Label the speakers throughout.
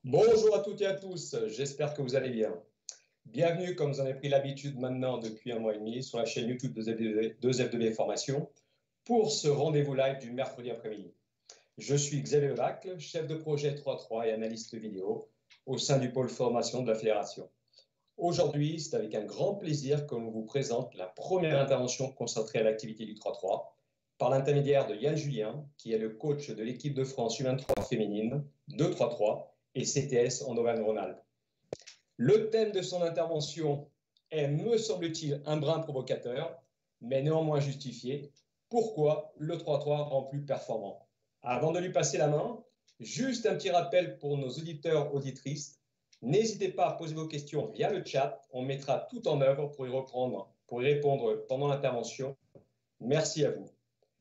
Speaker 1: Bonjour à toutes et à tous, j'espère que vous allez bien. Bienvenue, comme vous en avez pris l'habitude maintenant depuis un mois et demi, sur la chaîne YouTube de FW Formation pour ce rendez-vous live du mercredi après-midi. Je suis Xavier Levacle, chef de projet 3.3 et analyste vidéo au sein du pôle formation de la Fédération. Aujourd'hui, c'est avec un grand plaisir que l'on vous présente la première intervention consacrée à l'activité du 3.3 par l'intermédiaire de Yann Julien, qui est le coach de l'équipe de France U23 féminine de 3.3 et CTS en Auvergne-Rhône-Alpes. Le thème de son intervention est, me semble-t-il, un brin provocateur, mais néanmoins justifié. Pourquoi le 3-3 rend plus performant? Avant de lui passer la main, juste un petit rappel pour nos auditeurs, auditrices. N'hésitez pas à poser vos questions via le chat. On mettra tout en œuvre pour y répondre pendant l'intervention. Merci à vous.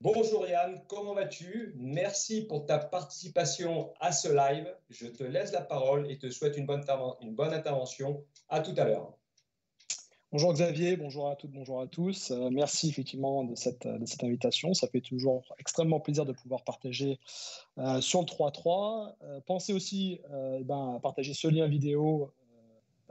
Speaker 1: Bonjour Yann, comment vas-tu? Merci pour ta participation à ce live. Je te laisse la parole et te souhaite une bonne intervention. À tout à l'heure.
Speaker 2: Bonjour Xavier, bonjour à toutes, bonjour à tous. Merci effectivement de cette invitation. Ça fait toujours extrêmement plaisir de pouvoir partager sur le 3-3. Pensez aussi à partager ce lien vidéo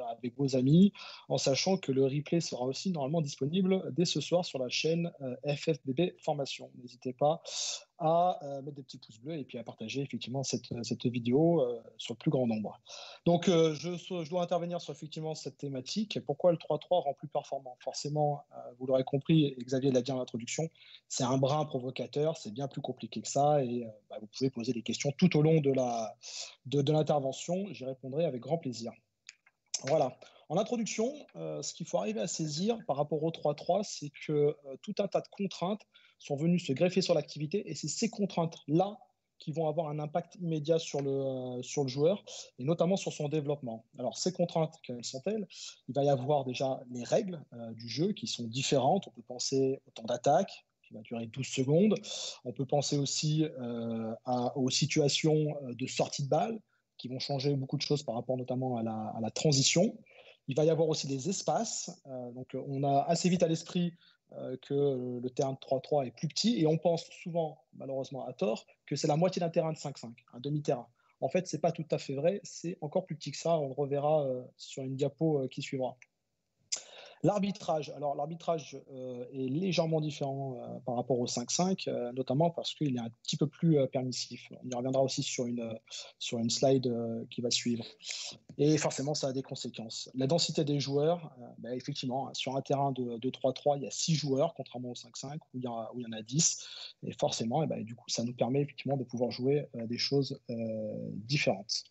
Speaker 2: avec vos amis, en sachant que le replay sera aussi normalement disponible dès ce soir sur la chaîne FFBB Formation. N'hésitez pas à mettre des petits pouces bleus et puis à partager effectivement cette vidéo sur le plus grand nombre. Donc, je dois intervenir sur effectivement cette thématique. Pourquoi le 3-3 rend plus performant? Forcément, vous l'aurez compris, et Xavier l'a dit en introduction, c'est un brin provocateur, c'est bien plus compliqué que ça et vous pouvez poser des questions tout au long de l'intervention. J'y répondrai avec grand plaisir. Voilà. En introduction, ce qu'il faut arriver à saisir par rapport au 3-3, c'est que tout un tas de contraintes sont venues se greffer sur l'activité et c'est ces contraintes-là qui vont avoir un impact immédiat sur le joueur et notamment sur son développement. Alors, ces contraintes, quelles sont-elles? Il va y avoir déjà les règles du jeu qui sont différentes. On peut penser au temps d'attaque, qui va durer 12 secondes. On peut penser aussi aux situations de sortie de balle qui vont changer beaucoup de choses par rapport notamment à la transition. Il va y avoir aussi des espaces. Donc, on a assez vite à l'esprit que le terrain de 3-3 est plus petit et on pense souvent, malheureusement à tort, que c'est la moitié d'un terrain de 5-5, un demi-terrain. En fait, ce n'est pas tout à fait vrai, c'est encore plus petit que ça. On le reverra sur une diapo qui suivra. L'arbitrage, alors l'arbitrage est légèrement différent par rapport au 5-5, notamment parce qu'il est un petit peu plus permissif. On y reviendra aussi sur une slide qui va suivre. Et forcément, ça a des conséquences. La densité des joueurs, effectivement, sur un terrain de 3-3, il y a 6 joueurs, contrairement au 5-5, où il y en a 10. Et forcément, du coup, ça nous permet effectivement de pouvoir jouer des choses différentes.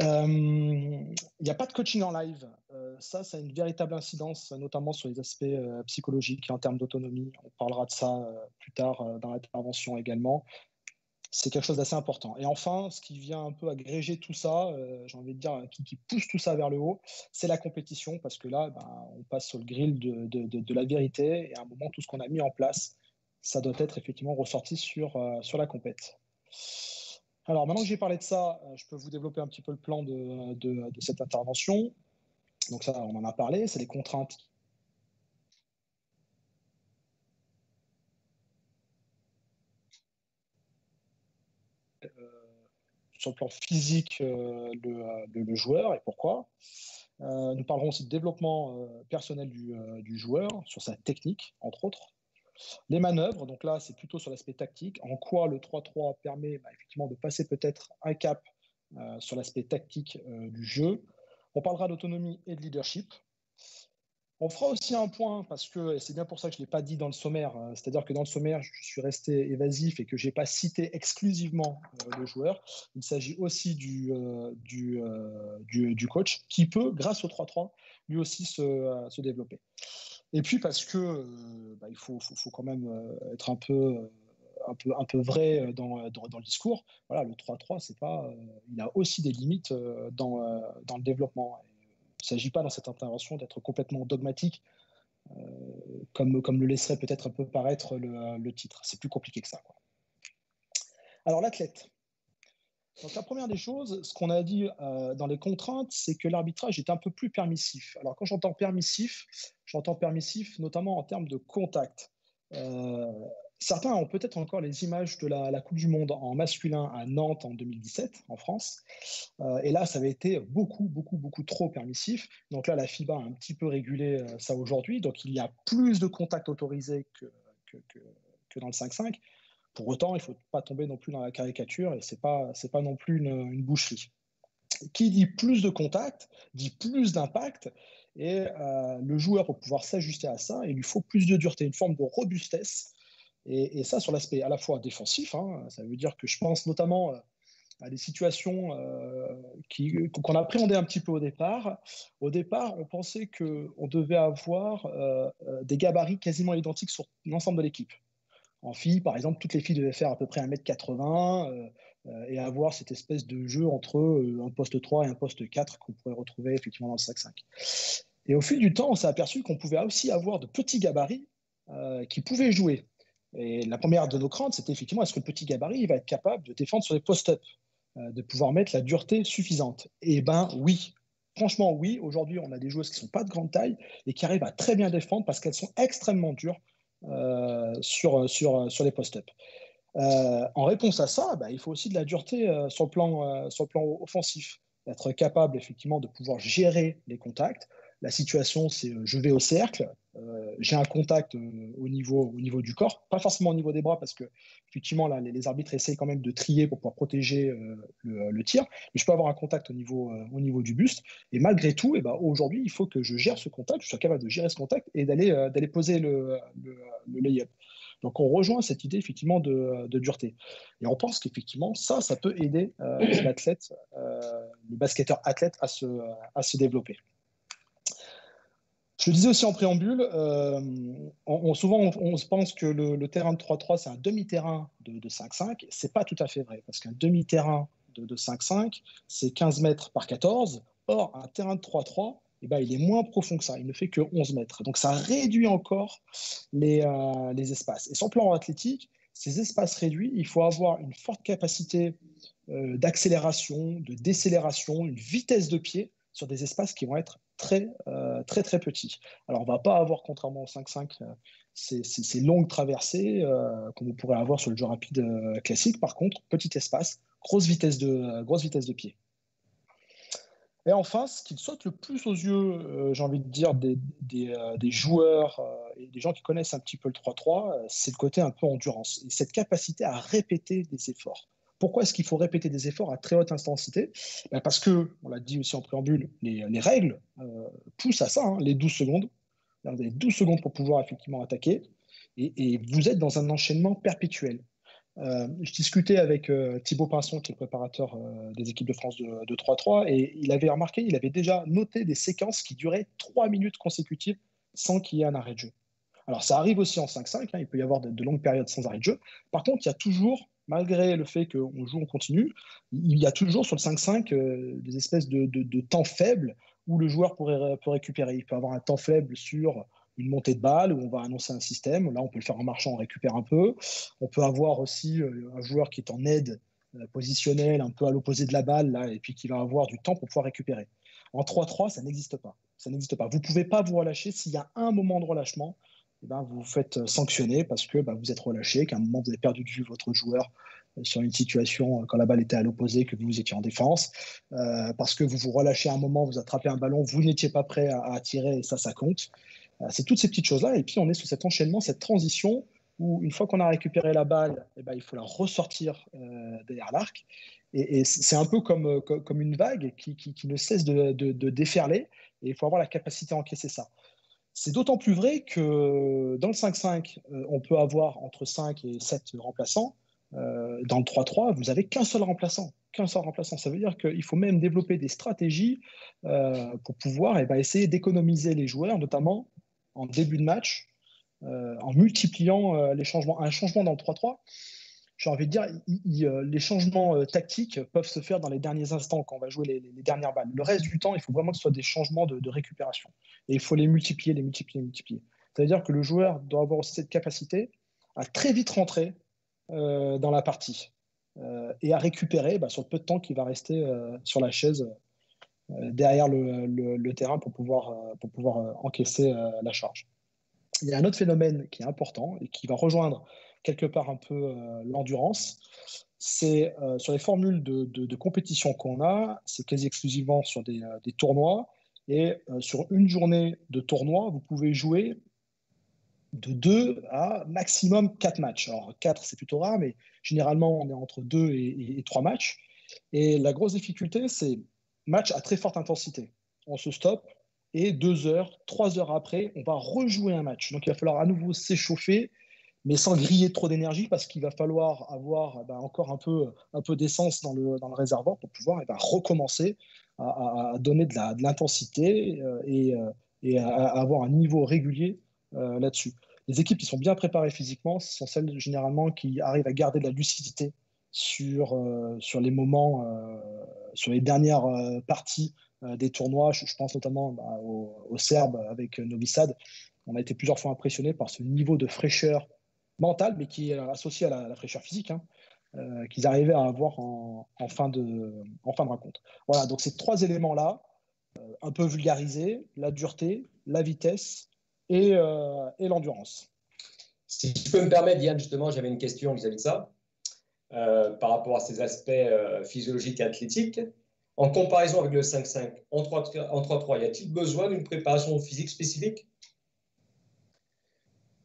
Speaker 2: Il n'y a pas de coaching en live. Ça a une véritable incidence, notamment sur les aspects psychologiques et en termes d'autonomie. On parlera de ça plus tard dans l'intervention également. C'est quelque chose d'assez important. Et enfin, ce qui vient un peu agréger tout ça, j'ai envie de dire, qui pousse tout ça vers le haut, c'est la compétition, parce que là, on passe sur le grill de la vérité, et à un moment, tout ce qu'on a mis en place, ça doit être effectivement ressorti sur la compète. Alors, maintenant que j'ai parlé de ça, je peux vous développer un petit peu le plan de cette intervention. Donc ça, on en a parlé, c'est les contraintes sur le plan physique le joueur et pourquoi. Nous parlerons aussi de développement personnel du joueur, sur sa technique, entre autres. Les manœuvres, donc là, c'est plutôt sur l'aspect tactique. En quoi le 3-3 permet effectivement de passer peut-être un cap sur l'aspect tactique du jeu. On parlera d'autonomie et de leadership. On fera aussi un point, parce que c'est bien pour ça que je ne l'ai pas dit dans le sommaire, c'est-à-dire que dans le sommaire, je suis resté évasif et que je n'ai pas cité exclusivement le joueur. Il s'agit aussi du coach qui peut, grâce au 3-3, lui aussi se développer. Et puis parce que il faut quand même être un peu vrai dans le discours. Voilà, le 3-3, c'est pas, il a aussi des limites dans le développement. Il ne s'agit pas dans cette intervention d'être complètement dogmatique, comme le laisserait peut-être un peu paraître le titre. C'est plus compliqué que ça, quoi. Alors, l'athlète. Donc, la première des choses, ce qu'on a dit dans les contraintes, c'est que l'arbitrage est un peu plus permissif. Alors, quand j'entends permissif notamment en termes de contact. Certains ont peut-être encore les images de la Coupe du Monde en masculin à Nantes en 2017, en France. Et là, ça avait été beaucoup, beaucoup, beaucoup trop permissif. Donc là, la FIBA a un petit peu régulé ça aujourd'hui. Donc il y a plus de contacts autorisés que dans le 5-5. Pour autant, il ne faut pas tomber non plus dans la caricature et ce n'est pas non plus une boucherie. Qui dit plus de contacts, dit plus d'impact. Et le joueur, pour pouvoir s'ajuster à ça, il lui faut plus de dureté, une forme de robustesse. Et ça, sur l'aspect à la fois défensif, hein, ça veut dire que je pense notamment à des situations qu'on appréhendait un petit peu au départ. Au départ, on pensait qu'on devait avoir des gabarits quasiment identiques sur l'ensemble de l'équipe. En filles, par exemple, toutes les filles devaient faire à peu près 1,80 m et avoir cette espèce de jeu entre un poste 3 et un poste 4 qu'on pourrait retrouver effectivement dans le 5-5. Et au fil du temps, on s'est aperçu qu'on pouvait aussi avoir de petits gabarits qui pouvaient jouer. Et la première de nos craintes, c'était effectivement, est-ce que le petit gabarit il va être capable de défendre sur les post-up, de pouvoir mettre la dureté suffisante? Eh bien, oui. Franchement, oui. Aujourd'hui, on a des joueuses qui ne sont pas de grande taille et qui arrivent à très bien défendre parce qu'elles sont extrêmement dures sur les post-up. En réponse à ça, il faut aussi de la dureté sur le plan offensif. Être capable, effectivement, de pouvoir gérer les contacts. La situation, c'est je vais au cercle, j'ai un contact au niveau du corps, pas forcément au niveau des bras, parce que, effectivement, là, les arbitres essayent quand même de trier pour pouvoir protéger le tir, mais je peux avoir un contact au niveau du buste. Et malgré tout, aujourd'hui, il faut que je gère ce contact, je sois capable de gérer ce contact et d'aller poser le lay-up. Donc, on rejoint cette idée, effectivement, de dureté. Et on pense qu'effectivement, ça peut aider l'athlète, le basketteur athlète à se développer. Je le disais aussi en préambule, souvent on se pense que le terrain de 3-3, c'est un demi-terrain de 5-5. Ce n'est pas tout à fait vrai, parce qu'un demi-terrain de 5-5, c'est 15 mètres par 14. Or, un terrain de 3-3, il est moins profond que ça, il ne fait que 11 mètres. Donc ça réduit encore les espaces. Et sur le plan athlétique, ces espaces réduits, il faut avoir une forte capacité d'accélération, de décélération, une vitesse de pied sur des espaces qui vont être très, très, très petits. Alors, on ne va pas avoir, contrairement au 5-5, ces longues traversées qu'on pourrait avoir sur le jeu rapide classique. Par contre, petit espace, grosse vitesse de pied. Et enfin, ce qui saute le plus aux yeux, j'ai envie de dire, des joueurs et des gens qui connaissent un petit peu le 3-3, c'est le côté un peu endurance. Et cette capacité à répéter des efforts. Pourquoi est-ce qu'il faut répéter des efforts à très haute intensité? Parce que, on l'a dit aussi en préambule, les règles poussent à ça, hein, les 12 secondes. Vous avez 12 secondes pour pouvoir effectivement attaquer. Et vous êtes dans un enchaînement perpétuel. Je discutais avec Thibaut Pinson, qui est le préparateur des équipes de France de 3-3, et il avait remarqué, il avait déjà noté des séquences qui duraient 3 minutes consécutives sans qu'il y ait un arrêt de jeu. Alors, ça arrive aussi en 5-5, hein, il peut y avoir de longues périodes sans arrêt de jeu. Par contre, il y a toujours, malgré le fait qu'on joue en continu, il y a toujours sur le 5-5 des espèces de temps faibles où le joueur peut récupérer. Il peut avoir un temps faible sur une montée de balle où on va annoncer un système. Là, on peut le faire en marchant, on récupère un peu. On peut avoir aussi un joueur qui est en aide positionnelle, un peu à l'opposé de la balle, là, et puis qui va avoir du temps pour pouvoir récupérer. En 3-3, ça n'existe pas. Ça n'existe pas. Vous ne pouvez pas vous relâcher. S'il y a un moment de relâchement, vous vous faites sanctionner parce que vous êtes relâché, qu'à un moment vous avez perdu de vue votre joueur sur une situation quand la balle était à l'opposé, que vous étiez en défense, parce que vous vous relâchez un moment, vous attrapez un ballon, vous n'étiez pas prêt à tirer, et ça compte. C'est toutes ces petites choses-là. Et puis, on est sur cet enchaînement, cette transition où, une fois qu'on a récupéré la balle, il faut la ressortir derrière l'arc. Et c'est un peu comme une vague qui ne cesse de déferler. Et il faut avoir la capacité à encaisser ça. C'est d'autant plus vrai que dans le 5-5, on peut avoir entre 5 et 7 remplaçants. Dans le 3-3, vous n'avez qu'un seul remplaçant. Ça veut dire qu'il faut même développer des stratégies pour pouvoir essayer d'économiser les joueurs, notamment en début de match, en multipliant les changements. Un changement dans le 3-3, j'ai envie de dire, les changements tactiques peuvent se faire dans les derniers instants quand on va jouer les dernières balles. Le reste du temps, il faut vraiment que ce soit des changements de récupération. Et il faut les multiplier. Ça veut dire que le joueur doit avoir aussi cette capacité à très vite rentrer dans la partie et à récupérer sur le peu de temps qu'il va rester sur la chaise derrière le terrain pour pouvoir encaisser la charge. Il y a un autre phénomène qui est important et qui va rejoindre quelque part un peu l'endurance. C'est sur les formules de compétition qu'on a, c'est quasi exclusivement sur des tournois. Et sur une journée de tournoi, vous pouvez jouer de 2 à maximum 4 matchs. Alors 4, c'est plutôt rare, mais généralement, on est entre 2 et 3 matchs. Et la grosse difficulté, c'est match à très forte intensité. On se stoppe et 2 heures, 3 heures après, on va rejouer un match. Donc il va falloir à nouveau s'échauffer, mais sans griller trop d'énergie parce qu'il va falloir avoir encore un peu d'essence dans le réservoir pour pouvoir recommencer à donner de l'intensité et à avoir un niveau régulier là-dessus. Les équipes qui sont bien préparées physiquement, ce sont celles généralement qui arrivent à garder de la lucidité sur les moments, sur les dernières parties des tournois. Je pense notamment aux Serbes avec Novi Sad. On a été plusieurs fois impressionnés par ce niveau de fraîcheur mentale, mais qui est associé à la fraîcheur physique, qu'ils arrivaient à avoir en fin de rencontre. Voilà, donc ces 3 éléments-là, un peu vulgarisés, la dureté, la vitesse et l'endurance.
Speaker 1: Si je peux me permettre, Yann, justement, j'avais une question vis-à-vis de ça, par rapport à ces aspects physiologiques et athlétiques. En comparaison avec le 5-5, en 3-3, y a-t-il besoin d'une préparation physique spécifique?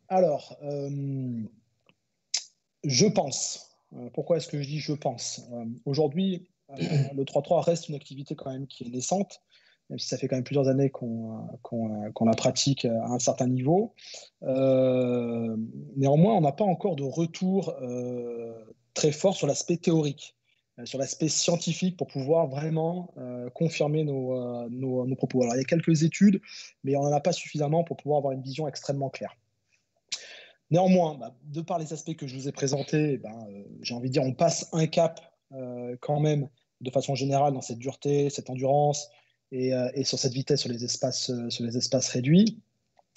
Speaker 2: Alors, je pense. Pourquoi est-ce que je dis je pense? Aujourd'hui, le 3-3 reste une activité quand même qui est naissante, même si ça fait quand même plusieurs années qu'on la pratique à un certain niveau. Néanmoins, on n'a pas encore de retour très fort sur l'aspect théorique, sur l'aspect scientifique pour pouvoir vraiment confirmer nos propos. Alors, il y a quelques études, mais on n'en a pas suffisamment pour pouvoir avoir une vision extrêmement claire. Néanmoins, de par les aspects que je vous ai présentés, j'ai envie de dire on passe un cap quand même de façon générale dans cette dureté, cette endurance et sur cette vitesse sur les espaces réduits.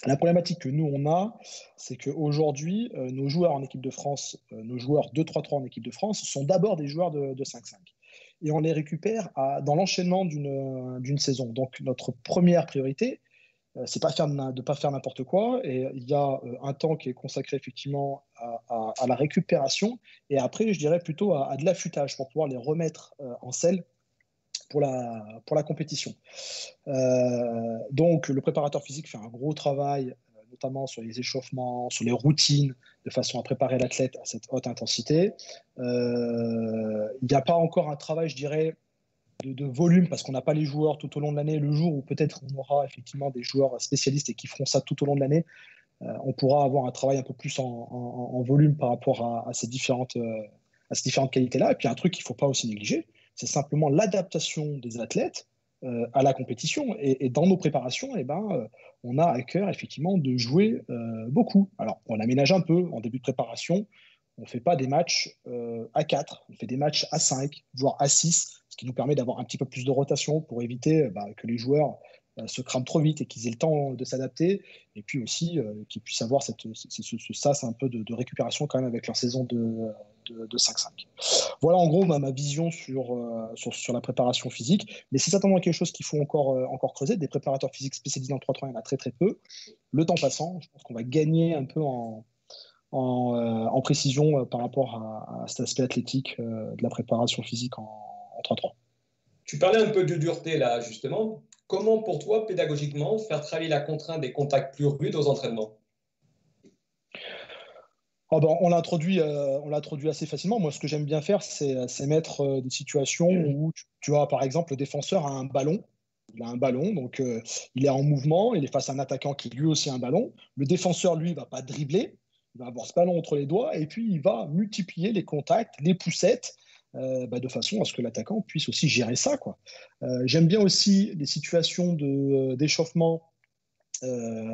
Speaker 2: La problématique que nous, on a, c'est qu'aujourd'hui, nos joueurs en équipe de France, nos joueurs de 3-3 en équipe de France, sont d'abord des joueurs de 5-5. Et on les récupère dans l'enchaînement d'une saison. Donc, notre première priorité, c'est de pas faire n'importe quoi. Et il y a un temps qui est consacré effectivement à la récupération. Et après, je dirais plutôt à de l'affûtage pour pouvoir les remettre en selle pour la compétition. Donc, le préparateur physique fait un gros travail, notamment sur les échauffements, sur les routines, de façon à préparer l'athlète à cette haute intensité. Il n'y a pas encore un travail, je dirais, de volume, parce qu'on n'a pas les joueurs tout au long de l'année. Le jour où peut-être on aura effectivement des joueurs spécialistes et qui feront ça tout au long de l'année, on pourra avoir un travail un peu plus en volume par rapport à ces différentes qualités-là. Et puis un truc qu'il ne faut pas aussi négliger, c'est simplement l'adaptation des athlètes à la compétition. Et dans nos préparations, on a à cœur effectivement de jouer beaucoup. Alors, on aménage un peu en début de préparation. On ne fait pas des matchs à 4, on fait des matchs à 5, voire à 6, ce qui nous permet d'avoir un petit peu plus de rotation pour éviter que les joueurs se crament trop vite et qu'ils aient le temps de s'adapter, et puis aussi qu'ils puissent avoir ce sas un peu de récupération quand même avec leur saison de 5-5. Voilà en gros ma vision sur la préparation physique, mais c'est certainement quelque chose qu'il faut encore creuser. Des préparateurs physiques spécialisés en 3-3, il y en a très très peu. Le temps passant, je pense qu'on va gagner un peu en précision par rapport à cet aspect athlétique de la préparation physique en 3-3.
Speaker 1: Tu parlais un peu de dureté là, justement. Comment pour toi, pédagogiquement, faire travailler la contrainte des contacts plus rudes aux entraînements?
Speaker 2: On l'introduit assez facilement. Moi, ce que j'aime bien faire, c'est mettre des situations où, tu vois, par exemple, le défenseur a un ballon. Il a un ballon, donc il est en mouvement, il est face à un attaquant qui lui aussi a un ballon. Le défenseur, lui, ne va pas dribbler, il va avoir ce ballon entre les doigts et puis il va multiplier les contacts, les poussettes, de façon à ce que l'attaquant puisse aussi gérer ça, quoi. J'aime bien aussi les situations d'échauffement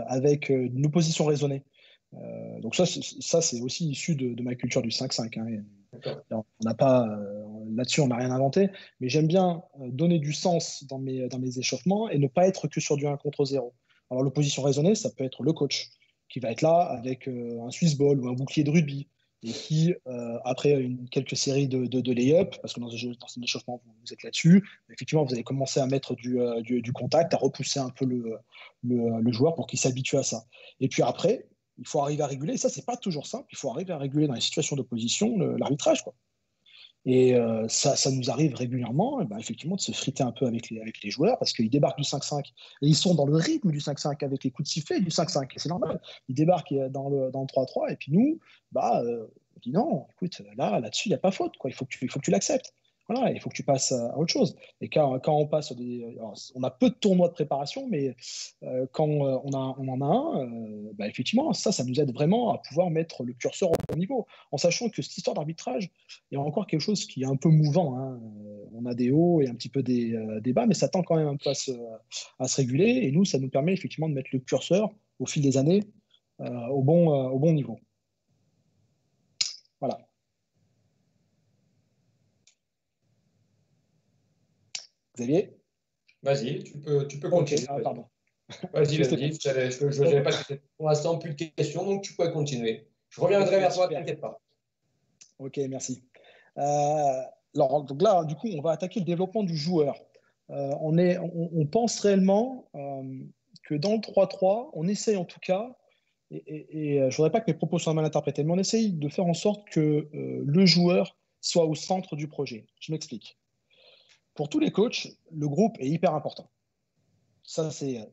Speaker 2: avec une opposition raisonnée. Donc ça c'est aussi issu de ma culture du 5-5. On n'a pas là-dessus, on n'a rien inventé, mais j'aime bien donner du sens dans mes échauffements et ne pas être que sur du 1 contre 0. Alors l'opposition raisonnée, ça peut être le coach qui va être là avec un Swiss ball ou un bouclier de rugby et qui, après quelques séries de lay-up, parce que dans un échauffement, vous êtes là-dessus, effectivement, vous allez commencer à mettre du contact, à repousser un peu le joueur pour qu'il s'habitue à ça. Et puis après, il faut arriver à réguler, et ça, c'est pas toujours simple, il faut arriver à réguler dans les situations d'opposition l'arbitrage, quoi. Et ça nous arrive régulièrement, effectivement, de se friter un peu avec les joueurs parce qu'ils débarquent du 5-5 et ils sont dans le rythme du 5-5 avec les coups de sifflet du 5-5. Et c'est normal. Ils débarquent dans le 3-3 et puis nous, on dit non, écoute, là-dessus, il n'y a pas faute, quoi. Il faut que tu l'acceptes. Voilà, il faut que tu passes à autre chose. Et quand on passe alors, on a peu de tournois de préparation, mais quand on en a un, effectivement, ça nous aide vraiment à pouvoir mettre le curseur au bon niveau, en sachant que cette histoire d'arbitrage, il y a encore quelque chose qui est un peu mouvant, hein. On a des hauts et un petit peu des bas, mais ça tend quand même un peu à se réguler. Et nous, ça nous permet effectivement de mettre le curseur au fil des années au bon niveau. Voilà. Xavier?
Speaker 1: Vas-y, tu peux
Speaker 2: Ok,
Speaker 1: continuer.
Speaker 2: pardon.
Speaker 1: Vas-y,
Speaker 2: Je
Speaker 1: vas-y. Je n'avais pas pour l'instant plus de questions, donc tu peux continuer. Je reviendrai vers toi,
Speaker 2: Super.
Speaker 1: t'inquiète pas.
Speaker 2: Ok, merci. Alors, donc là, du coup, on va attaquer le développement du joueur. On pense réellement que dans le 3-3, on essaye en tout cas, et je ne voudrais pas que mes propos soient mal interprétés, mais on essaye de faire en sorte que le joueur soit au centre du projet. Je m'explique. Pour tous les coachs, le groupe est hyper important.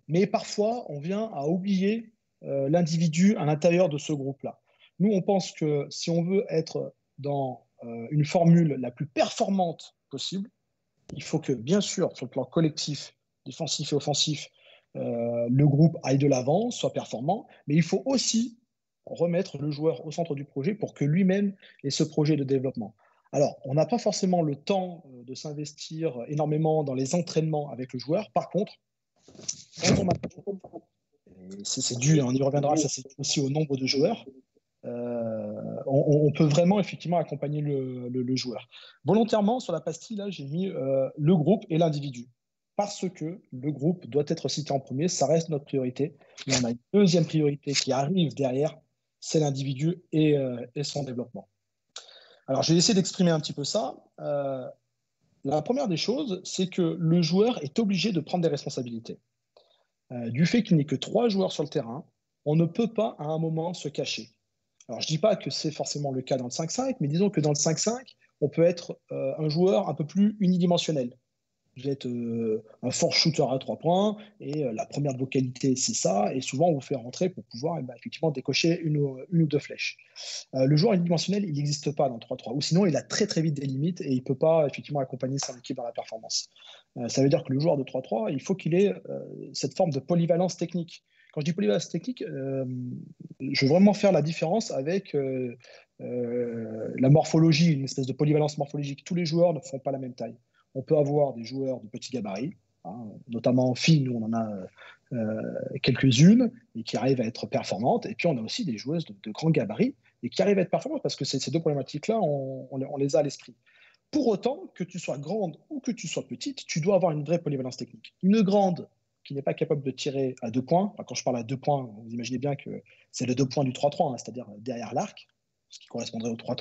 Speaker 2: Mais parfois, on vient à oublier l'individu à l'intérieur de ce groupe-là. Nous, on pense que si on veut être dans une formule la plus performante possible, il faut que, bien sûr, sur le plan collectif, défensif et offensif, le groupe aille de l'avant, soit performant, mais il faut aussi remettre le joueur au centre du projet pour que lui-même ait ce projet de développement. Alors, on n'a pas forcément le temps de s'investir énormément dans les entraînements avec le joueur. Par contre, c'est dû, on y reviendra, ça c'est aussi au nombre de joueurs. On peut vraiment effectivement accompagner le joueur. Volontairement, sur la pastille, là, j'ai mis le groupe et l'individu. Parce que le groupe doit être cité en premier, ça reste notre priorité. Mais on a une deuxième priorité qui arrive derrière, c'est l'individu et son développement. Alors, je vais essayer d'exprimer un petit peu ça. La première des choses, c'est que le joueur est obligé de prendre des responsabilités. Du fait qu'il n'y ait que 3 joueurs sur le terrain, on ne peut pas à un moment se cacher. Alors, je ne dis pas que c'est forcément le cas dans le 5-5, mais disons que dans le 5-5, on peut être un joueur un peu plus unidimensionnel. Vous êtes un fort shooter à 3 points, et la première de vos qualités, c'est ça, et souvent, on vous fait rentrer pour pouvoir effectivement décocher une ou deux flèches. Le joueur unidimensionnel, il n'existe pas dans le 3-3, ou sinon, il a très très vite des limites, et il ne peut pas effectivement accompagner son équipe dans la performance. Ça veut dire que le joueur de 3-3, il faut qu'il ait cette forme de polyvalence technique. Quand je dis polyvalence technique, je veux vraiment faire la différence avec la morphologie, une espèce de polyvalence morphologique. Tous les joueurs ne font pas la même taille. On peut avoir des joueurs de petits gabarits, hein, notamment en filles, nous on en a quelques-unes, et qui arrivent à être performantes. Et puis on a aussi des joueuses de grands gabarits, et qui arrivent à être performantes, parce que ces deux problématiques-là, on les a à l'esprit. Pour autant, que tu sois grande ou que tu sois petite, tu dois avoir une vraie polyvalence technique. Une grande qui n'est pas capable de tirer à 2 points, enfin, quand je parle à 2 points, vous imaginez bien que c'est les 2 points du 3-3, hein, c'est-à-dire derrière l'arc, ce qui correspondrait aux 3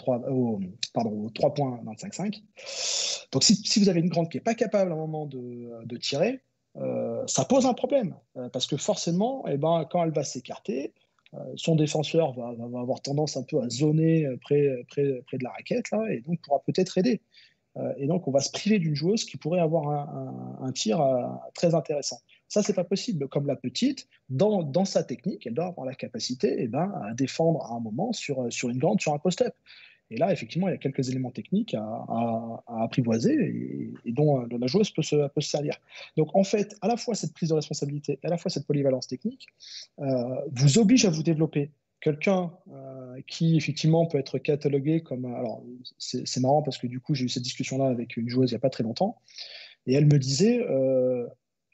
Speaker 2: points dans le 5-5. Donc si vous avez une grande qui n'est pas capable à un moment de tirer, ça pose un problème, parce que forcément, quand elle va s'écarter, son défenseur va avoir tendance un peu à zoner près de la raquette, là, et donc pourra peut-être aider. Et donc, on va se priver d'une joueuse qui pourrait avoir un tir très intéressant. Ça, c'est pas possible. Comme la petite, dans sa technique, elle doit avoir la capacité à défendre à un moment sur une grande, sur un post-up. Et là, effectivement, il y a quelques éléments techniques à apprivoiser et dont la joueuse peut se servir. Donc, en fait, à la fois cette prise de responsabilité et à la fois cette polyvalence technique vous oblige à vous développer. Quelqu'un qui, effectivement, peut être catalogué comme... Alors, c'est marrant parce que, du coup, j'ai eu cette discussion-là avec une joueuse il n'y a pas très longtemps. Et elle me disait,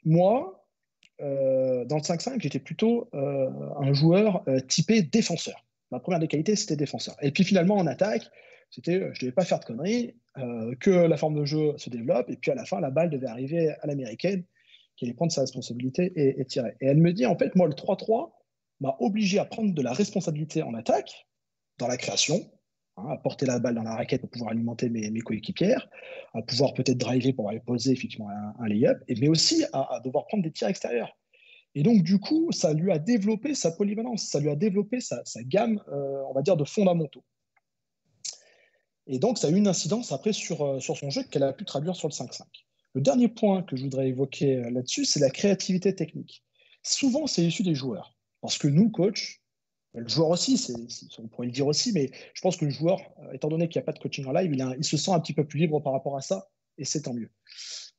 Speaker 2: moi, dans le 5-5, j'étais plutôt un joueur typé défenseur. Ma première des qualités, c'était défenseur. Et puis finalement, en attaque, c'était je ne devais pas faire de conneries, que la forme de jeu se développe, et puis à la fin, la balle devait arriver à l'américaine, qui allait prendre sa responsabilité et tirer. Et elle me dit, en fait, moi, le 3-3 m'a obligé à prendre de la responsabilité en attaque, dans la création, hein, à porter la balle dans la raquette pour pouvoir alimenter mes coéquipières, à pouvoir peut-être driver pour aller poser effectivement un lay-up, mais aussi à devoir prendre des tirs extérieurs. Et donc, du coup, ça lui a développé sa polyvalence, ça lui a développé sa gamme, on va dire, de fondamentaux. Et donc, ça a eu une incidence après sur son jeu qu'elle a pu traduire sur le 5-5. Le dernier point que je voudrais évoquer là-dessus, c'est la créativité technique. Souvent, c'est issu des joueurs. Parce que nous, coach, le joueur aussi, on pourrait le dire aussi, mais je pense que le joueur, étant donné qu'il n'y a pas de coaching en live, il se sent un petit peu plus libre par rapport à ça, et c'est tant mieux.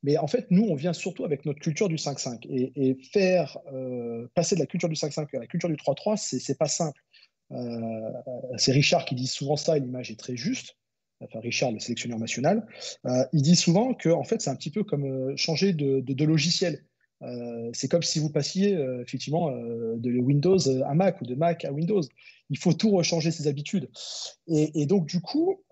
Speaker 2: Mais en fait, nous, on vient surtout avec notre culture du 5-5. Et faire passer de la culture du 5-5 à la culture du 3-3, c'est pas simple. C'est Richard qui dit souvent ça, et l'image est très juste. Enfin, Richard, le sélectionneur national, il dit souvent que en fait, c'est un petit peu comme changer de logiciel. C'est comme si vous passiez effectivement de Windows à Mac ou de Mac à Windows. Il faut tout rechanger ses habitudes. Et donc, du coup,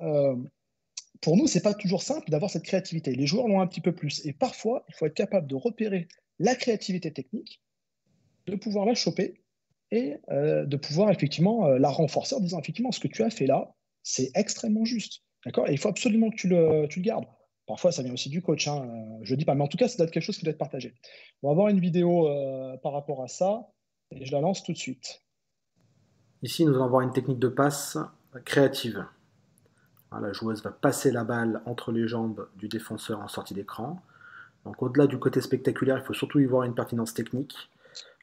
Speaker 2: pour nous, c'est pas toujours simple d'avoir cette créativité. Les joueurs l'ont un petit peu plus. Et parfois, il faut être capable de repérer la créativité technique, de pouvoir la choper et de pouvoir effectivement la renforcer en disant effectivement ce que tu as fait là, c'est extrêmement juste. D'accord. Et il faut absolument que tu le gardes. Parfois, ça vient aussi du coach, hein, je ne dis pas, mais en tout cas, ça doit être quelque chose qui doit être partagé. On va voir une vidéo par rapport à ça et je la lance tout de suite.
Speaker 3: Ici, nous allons voir une technique de passe créative. La joueuse va passer la balle entre les jambes du défenseur en sortie d'écran. Donc, au-delà du côté spectaculaire, il faut surtout y voir une pertinence technique.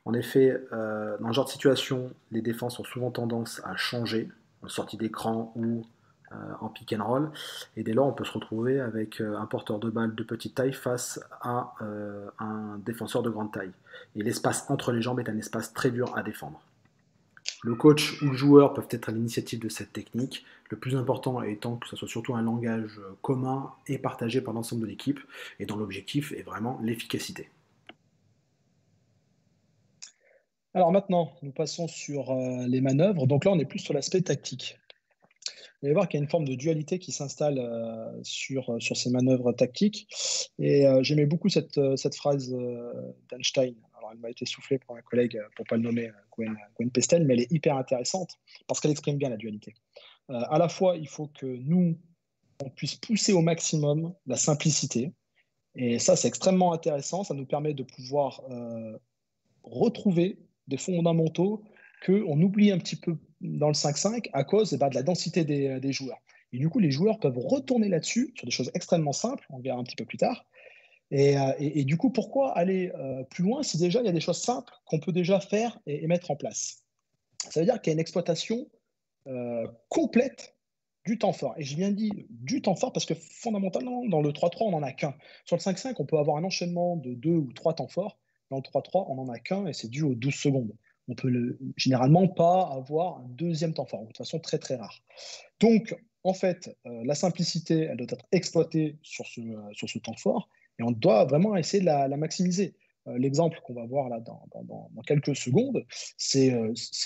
Speaker 3: En effet, dans ce genre de situation, les défenses ont souvent tendance à changer en sortie d'écran ou en pick and roll. Et dès lors, on peut se retrouver avec un porteur de balle de petite taille face à un défenseur de grande taille. Et l'espace entre les jambes est un espace très dur à défendre. Le coach ou le joueur peuvent être à l'initiative de cette technique, le plus important étant que ce soit surtout un langage commun et partagé par l'ensemble de l'équipe, et dont l'objectif est vraiment l'efficacité.
Speaker 2: Alors maintenant, nous passons sur les manœuvres. Donc là, on est plus sur l'aspect tactique. Vous allez voir qu'il y a une forme de dualité qui s'installe sur ces manœuvres tactiques. Et j'aimais beaucoup cette phrase d'Einstein. Alors, elle m'a été soufflée par un collègue, pour ne pas le nommer, Gwen Pestel, mais elle est hyper intéressante parce qu'elle exprime bien la dualité. À la fois, il faut que nous, on puisse pousser au maximum la simplicité. Et ça, c'est extrêmement intéressant. Ça nous permet de pouvoir retrouver des fondamentaux qu'on oublie un petit peu dans le 5-5 à cause de la densité des joueurs. Et du coup, les joueurs peuvent retourner là-dessus sur des choses extrêmement simples, on le verra un petit peu plus tard. Et du coup, pourquoi aller plus loin si déjà il y a des choses simples qu'on peut déjà faire et mettre en place? Ça veut dire qu'il y a une exploitation complète du temps fort. Et j'ai bien dit du temps fort parce que fondamentalement, dans le 3-3, on n'en a qu'un. Sur le 5-5, on peut avoir un enchaînement de 2 ou 3 temps forts. Dans le 3-3, on n'en a qu'un et c'est dû aux 12 secondes. On peut généralement pas avoir un deuxième temps fort, de toute façon très très rare. Donc, en fait, la simplicité, elle doit être exploitée sur ce temps fort et on doit vraiment essayer de la maximiser. L'exemple qu'on va voir là dans quelques secondes, c'est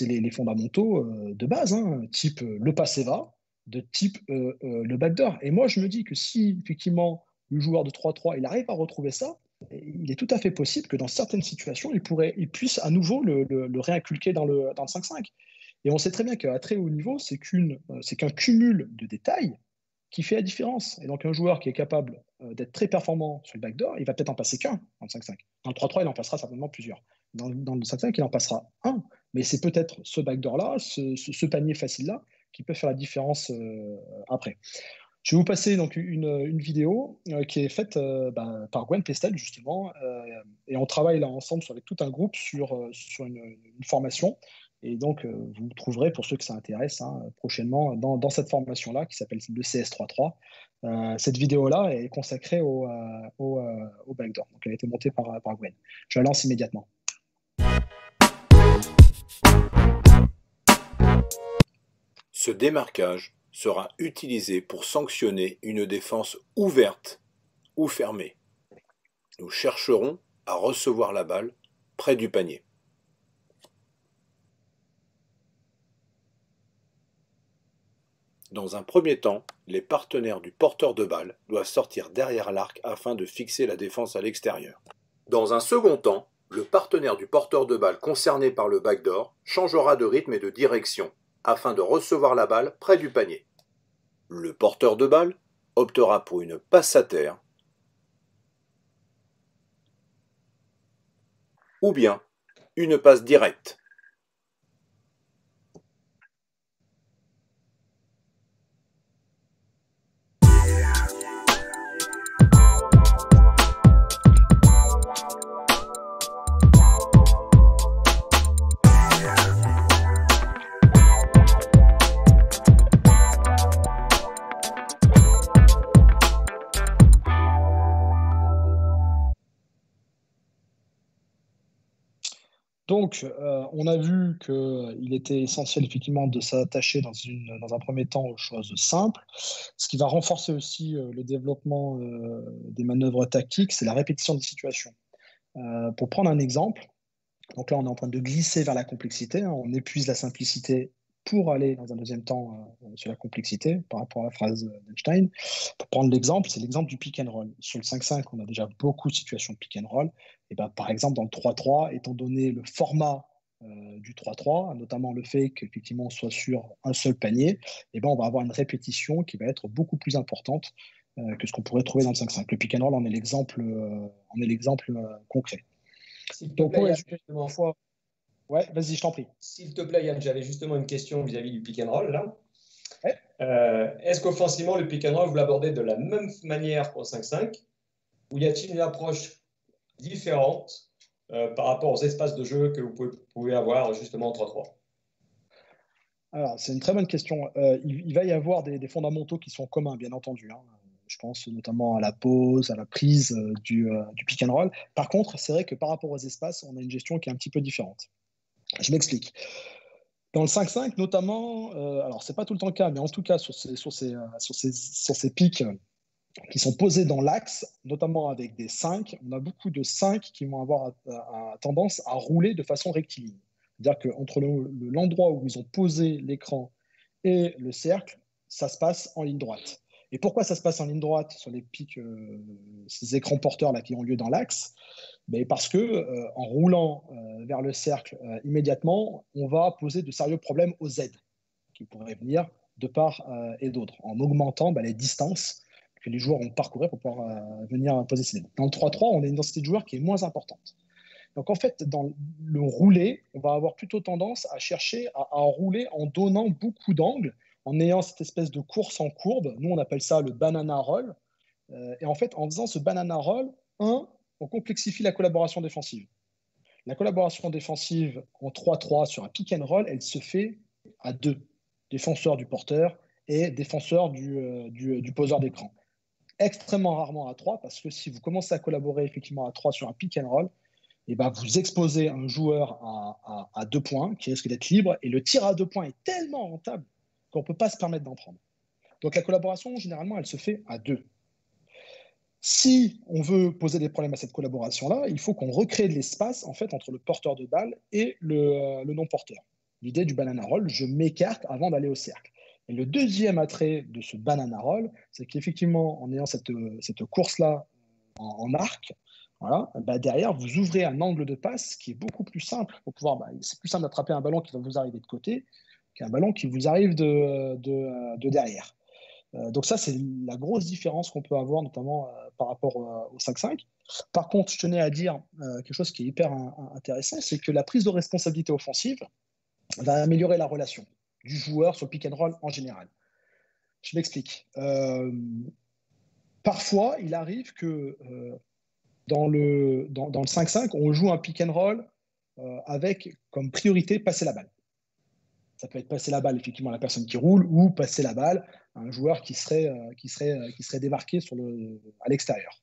Speaker 2: les fondamentaux de base, hein, type le passe-va, de type le backdoor. Et moi, je me dis que si effectivement le joueur de 3-3 il arrive à retrouver ça, il est tout à fait possible que dans certaines situations, il puisse à nouveau le réinculquer dans le 5-5. Et on sait très bien qu'à très haut niveau, c'est qu'un cumul de détails qui fait la différence. Et donc, un joueur qui est capable d'être très performant sur le backdoor, il va peut-être en passer qu'un dans le 5-5. Dans le 3-3, il en passera certainement plusieurs. Dans le 5-5, il en passera un. Mais c'est peut-être ce backdoor-là, ce panier facile-là, qui peut faire la différence après. Je vais vous passer donc une vidéo qui est faite par Gwen Pestel, justement. Et on travaille là ensemble avec tout un groupe sur une formation. Et donc, vous trouverez, pour ceux que ça intéresse, hein, prochainement dans cette formation-là, qui s'appelle le CS33. Cette vidéo-là est consacrée au backdoor. Donc, elle a été montée par Gwen. Je la lance immédiatement.
Speaker 4: Ce démarquage sera utilisé pour sanctionner une défense ouverte ou fermée. Nous chercherons à recevoir la balle près du panier. Dans un premier temps, les partenaires du porteur de balle doivent sortir derrière l'arc afin de fixer la défense à l'extérieur. Dans un second temps, le partenaire du porteur de balle concerné par le backdoor changera de rythme et de direction afin de recevoir la balle près du panier. Le porteur de balle optera pour une passe à terre ou bien une passe directe.
Speaker 2: Donc, on a vu qu'il était essentiel effectivement de s'attacher dans un premier temps aux choses simples. Ce qui va renforcer aussi le développement des manœuvres tactiques, c'est la répétition des situations. Pour prendre un exemple, donc là on est en train de glisser vers la complexité, hein, on épuise la simplicité pour aller dans un deuxième temps sur la complexité par rapport à la phrase d'Einstein. Pour prendre l'exemple, c'est l'exemple du pick and roll. Sur le 5-5, on a déjà beaucoup de situations de pick and roll. Et ben, par exemple, dans le 3-3, étant donné le format du 3-3, notamment le fait qu'effectivement on soit sur un seul panier, et ben, on va avoir une répétition qui va être beaucoup plus importante que ce qu'on pourrait trouver dans le 5-5. Le pick and roll en est l'exemple concret.
Speaker 1: Donc, pour résumer,
Speaker 2: ouais, vas-y, je t'en prie.
Speaker 1: S'il te plaît, Yann, j'avais justement une question vis-à-vis du pick and roll là.
Speaker 2: Ouais.
Speaker 1: Est-ce qu'offensivement, le pick and roll, vous l'abordez de la même manière qu'au 5-5 ou y a-t-il une approche différente par rapport aux espaces de jeu que vous pouvez avoir justement en 3-3?
Speaker 2: Alors, c'est une très bonne question. Il va y avoir des fondamentaux qui sont communs, bien entendu, hein. Je pense notamment à la pause, à la prise du pick and roll. Par contre, c'est vrai que par rapport aux espaces, on a une gestion qui est un petit peu différente. Je m'explique. Dans le 5-5, notamment, alors c'est pas tout le temps le cas, mais en tout cas sur ces pics qui sont posés dans l'axe, notamment avec des 5, on a beaucoup de 5 qui vont avoir tendance à rouler de façon rectiligne. C'est-à-dire qu'entre l'endroit où ils ont posé l'écran et le cercle, ça se passe en ligne droite. Et pourquoi ça se passe en ligne droite sur les pics, ces écrans porteurs là qui ont lieu dans l'axe? Mais parce que en roulant vers le cercle immédiatement, on va poser de sérieux problèmes aux Z qui pourraient venir de part et d'autre, en augmentant les distances que les joueurs vont parcourir pour pouvoir venir poser ces Z. Dans le 3-3, on a une densité de joueurs qui est moins importante. Donc en fait, dans le roulé, on va avoir plutôt tendance à chercher à rouler en donnant beaucoup d'angles, en ayant cette espèce de course en courbe. Nous, on appelle ça le banana roll. Et en fait, en faisant ce banana roll, on complexifie la collaboration défensive. La collaboration défensive en 3-3 sur un pick and roll, elle se fait à deux. Défenseur du porteur et défenseur du poseur d'écran. Extrêmement rarement à 3, parce que si vous commencez à collaborer effectivement à 3 sur un pick and roll, et ben vous exposez un joueur à 2 points qui risque d'être libre, et le tir à 2 points est tellement rentable qu'on ne peut pas se permettre d'en prendre. Donc la collaboration, généralement, elle se fait à 2. Si on veut poser des problèmes à cette collaboration-là, il faut qu'on recrée de l'espace en fait, entre le porteur de balle et le non-porteur. L'idée du banana roll, je m'écarte avant d'aller au cercle. Et le deuxième attrait de ce banana roll, c'est qu'effectivement, en ayant cette course-là en arc, voilà, derrière, vous ouvrez un angle de passe qui est beaucoup plus simple pour pouvoir. C'est plus simple d'attraper un ballon qui va vous arriver de côté qu'un ballon qui vous arrive de derrière. Donc ça, c'est la grosse différence qu'on peut avoir, notamment par rapport au 5-5. Par contre, je tenais à dire quelque chose qui est hyper intéressant, c'est que la prise de responsabilité offensive va améliorer la relation du joueur sur le pick and roll en général. Je m'explique. Parfois, il arrive que dans le 5-5, on joue un pick and roll avec comme priorité passer la balle. Ça peut être passer la balle effectivement à la personne qui roule ou passer la balle à un joueur qui serait démarqué à l'extérieur.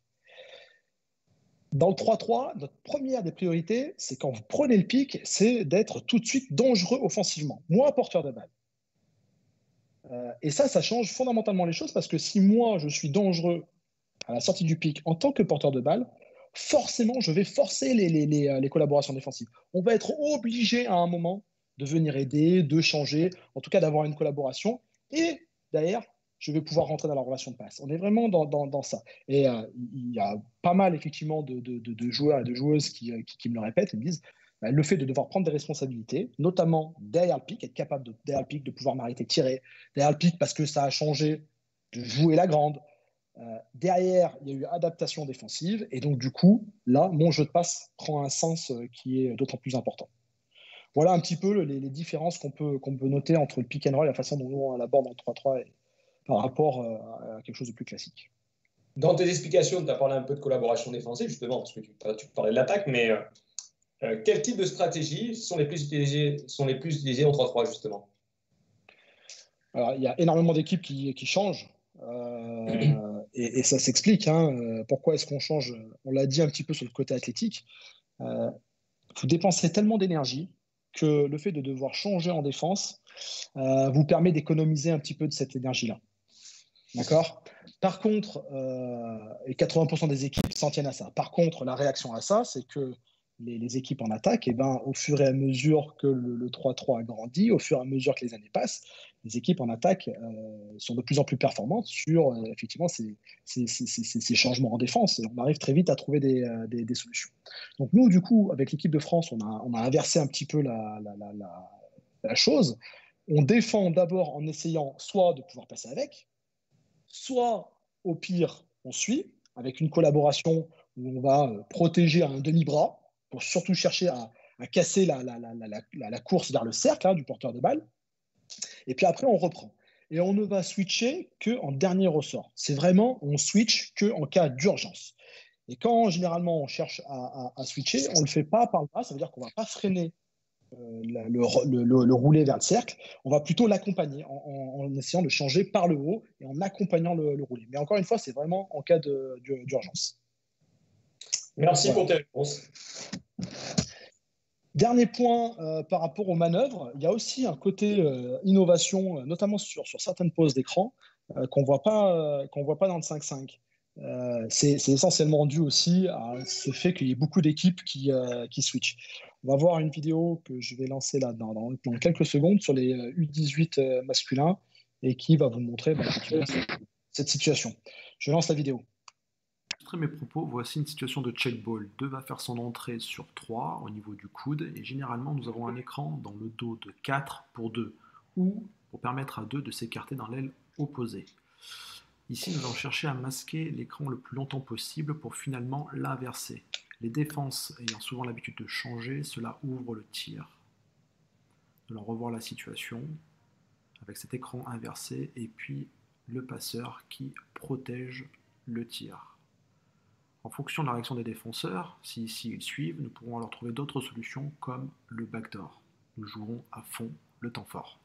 Speaker 2: Dans le 3-3, notre première des priorités, c'est quand vous prenez le pick, c'est d'être tout de suite dangereux offensivement, moins porteur de balle. Et ça change fondamentalement les choses parce que si moi, je suis dangereux à la sortie du pick en tant que porteur de balle, forcément, je vais forcer les collaborations défensives. On va être obligé à un moment de venir aider, de changer, en tout cas d'avoir une collaboration. Et derrière, je vais pouvoir rentrer dans la relation de passe. On est vraiment dans ça. Et il y a pas mal, effectivement, de joueurs et de joueuses qui me le répètent. Ils me disent le fait de devoir prendre des responsabilités, notamment derrière le pic, être capable, derrière le pic, de pouvoir m'arrêter, tirer, derrière le pic, parce que ça a changé de jouer la grande. Derrière, il y a eu adaptation défensive. Et donc, du coup, là, mon jeu de passe prend un sens qui est d'autant plus important. Voilà un petit peu les différences qu'on peut noter entre le pick and roll et la façon dont on l'aborde en 3-3 par rapport à quelque chose de plus classique.
Speaker 1: Dans tes explications, tu as parlé un peu de collaboration défensive, justement, parce que tu parlais de l'attaque, mais quel type de stratégies sont les plus utilisées en 3-3, justement?
Speaker 2: Alors, il y a énormément d'équipes qui changent. Et ça s'explique. Pourquoi est-ce qu'on change? On l'a dit un petit peu sur le côté athlétique. Vous dépensez tellement d'énergie que le fait de devoir changer en défense vous permet d'économiser un petit peu de cette énergie-là. D'accord? Par contre, et 80% des équipes s'en tiennent à ça. Par contre, la réaction à ça, c'est que les équipes en attaque, au fur et à mesure que le 3-3 a grandi, au fur et à mesure que les années passent, les équipes en attaque sont de plus en plus performantes sur effectivement ces changements en défense. Et on arrive très vite à trouver des solutions. Donc nous, du coup, avec l'équipe de France, on a inversé un petit peu la chose. On défend d'abord en essayant soit de pouvoir passer avec, soit au pire, on suit avec une collaboration où on va protéger un demi-bras pour surtout chercher à casser la course vers le cercle du porteur de balle. Et puis après, on reprend. Et on ne va switcher qu'en dernier ressort. C'est vraiment, on switch qu'en cas d'urgence. Et quand généralement on cherche à switcher, on ne le fait pas par le bas, ça veut dire qu'on ne va pas freiner le rouler vers le cercle, on va plutôt l'accompagner en essayant de changer par le haut et en accompagnant le rouler. Mais encore une fois, c'est vraiment en cas d'urgence.
Speaker 1: Merci pour tes réponses.
Speaker 2: Dernier point par rapport aux manœuvres, il y a aussi un côté innovation, notamment sur certaines poses d'écran, qu'on ne voit pas dans le 5-5. C'est essentiellement dû aussi à ce fait qu'il y ait beaucoup d'équipes qui switchent. On va voir une vidéo que je vais lancer là dans quelques secondes sur les U18 masculins et qui va vous montrer cette situation. Je lance la vidéo.
Speaker 3: Pour illustrer mes propos, voici une situation de check ball. 2 va faire son entrée sur 3 au niveau du coude et généralement nous avons un écran dans le dos de 4 pour 2 ou pour permettre à 2 de s'écarter dans l'aile opposée. Ici, nous allons chercher à masquer l'écran le plus longtemps possible pour finalement l'inverser. Les défenses ayant souvent l'habitude de changer, cela ouvre le tir. Nous allons revoir la situation avec cet écran inversé et puis le passeur qui protège le tir. En fonction de la réaction des défenseurs, si ici ils suivent, nous pourrons alors trouver d'autres solutions comme le backdoor. Nous jouerons à fond le temps fort.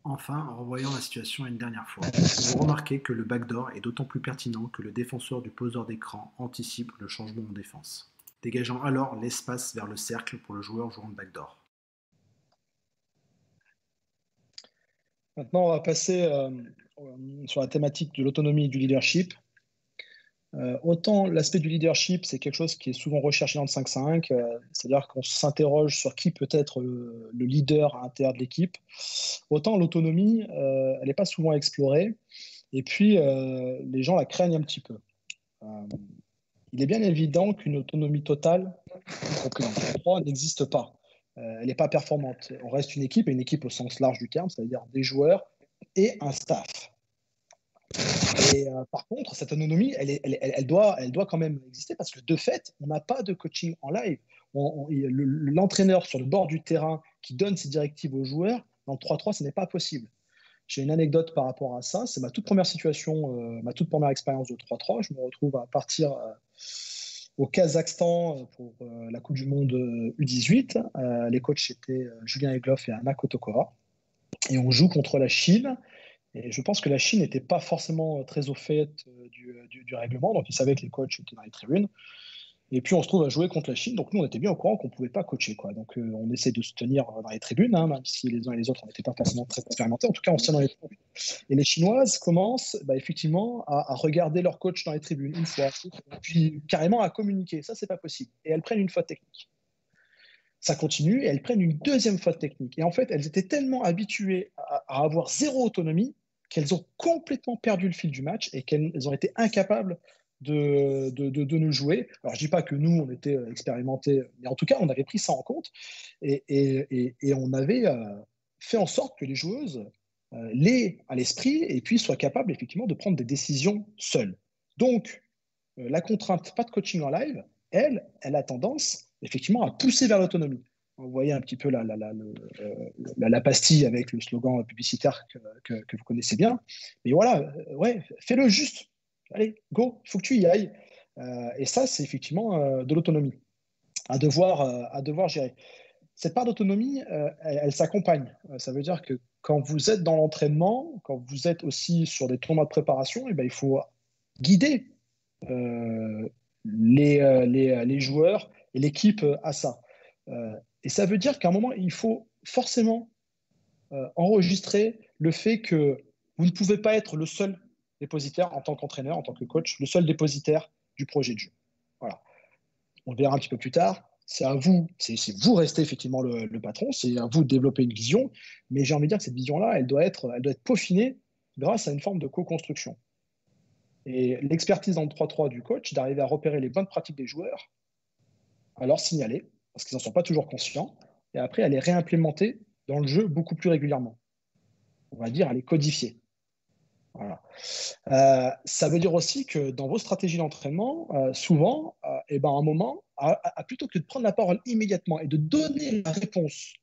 Speaker 3: Enfin, en revoyant la situation une dernière fois, vous remarquez que le backdoor est d'autant plus pertinent que le défenseur du poseur d'écran anticipe le changement en défense, dégageant alors l'espace vers le cercle pour le joueur jouant le backdoor.
Speaker 2: Maintenant, on va passer sur la thématique de l'autonomie et du leadership. Autant l'aspect du leadership, c'est quelque chose qui est souvent recherché dans le 5-5, c'est-à-dire qu'on s'interroge sur qui peut être le leader à l'intérieur de l'équipe. Autant l'autonomie, elle n'est pas souvent explorée, et puis les gens la craignent un petit peu. Il est bien évident qu'une autonomie totale, y compris dans le 3, n'existe pas. Elle n'est pas performante. On reste une équipe, et une équipe au sens large du terme, c'est-à-dire des joueurs et un staff. Et par contre, cette autonomie, elle doit quand même exister parce que de fait, on n'a pas de coaching en live. L'entraîneur sur le bord du terrain qui donne ses directives aux joueurs, dans le 3-3, ce n'est pas possible. J'ai une anecdote par rapport à ça. C'est ma toute première situation, ma toute première expérience de 3-3. Je me retrouve à partir au Kazakhstan pour la Coupe du Monde U18. Les coachs étaient Julien Egloff et Anna Kotokova. Et on joue contre la Chine. Et je pense que la Chine n'était pas forcément très au fait du règlement, donc ils savaient que les coachs étaient dans les tribunes. Et puis on se trouve à jouer contre la Chine, donc nous on était bien au courant qu'on ne pouvait pas coacher, quoi. Donc on essaie de se tenir dans les tribunes, même si les uns et les autres n'étaient pas forcément très expérimentés. En tout cas, on se tient dans les tribunes. Et les Chinoises commencent effectivement à regarder leur coach dans les tribunes une fois, puis carrément à communiquer. Ça, c'est pas possible. Et elles prennent une faute technique. Ça continue et elles prennent une deuxième faute technique. Et en fait, elles étaient tellement habituées à avoir zéro autonomie qu'elles ont complètement perdu le fil du match et qu'elles ont été incapables de nous jouer. Alors, je ne dis pas que nous, on était expérimentés, mais en tout cas, on avait pris ça en compte et on avait fait en sorte que les joueuses l'ait à l'esprit et puis soit capable effectivement de prendre des décisions seul. Donc, la contrainte, pas de coaching en live, elle a tendance effectivement à pousser vers l'autonomie. Vous voyez un petit peu la pastille avec le slogan publicitaire que vous connaissez bien. Mais voilà, ouais, fais-le juste. Allez, go, il faut que tu y ailles. Et ça, c'est effectivement de l'autonomie à devoir gérer. Cette part d'autonomie, elle s'accompagne. Ça veut dire que quand vous êtes dans l'entraînement, quand vous êtes aussi sur des tournois de préparation, eh ben, il faut guider les joueurs et l'équipe à ça. Et ça veut dire qu'à un moment, il faut forcément enregistrer le fait que vous ne pouvez pas être le seul dépositaire en tant qu'entraîneur, en tant que coach, le seul dépositaire du projet de jeu. Voilà. On le verra un petit peu plus tard. C'est à vous, c'est vous restez effectivement le patron, c'est à vous de développer une vision, mais j'ai envie de dire que cette vision-là, elle doit être peaufinée grâce à une forme de co-construction. Et l'expertise dans le 3-3 du coach, d'arriver à repérer les bonnes pratiques des joueurs, à leur signaler, parce qu'ils n'en sont pas toujours conscients, et après à les réimplémenter dans le jeu beaucoup plus régulièrement. On va dire à les codifier. Voilà. Ça veut dire aussi que dans vos stratégies d'entraînement, souvent, à un moment, plutôt que de prendre la parole immédiatement et de donner la réponse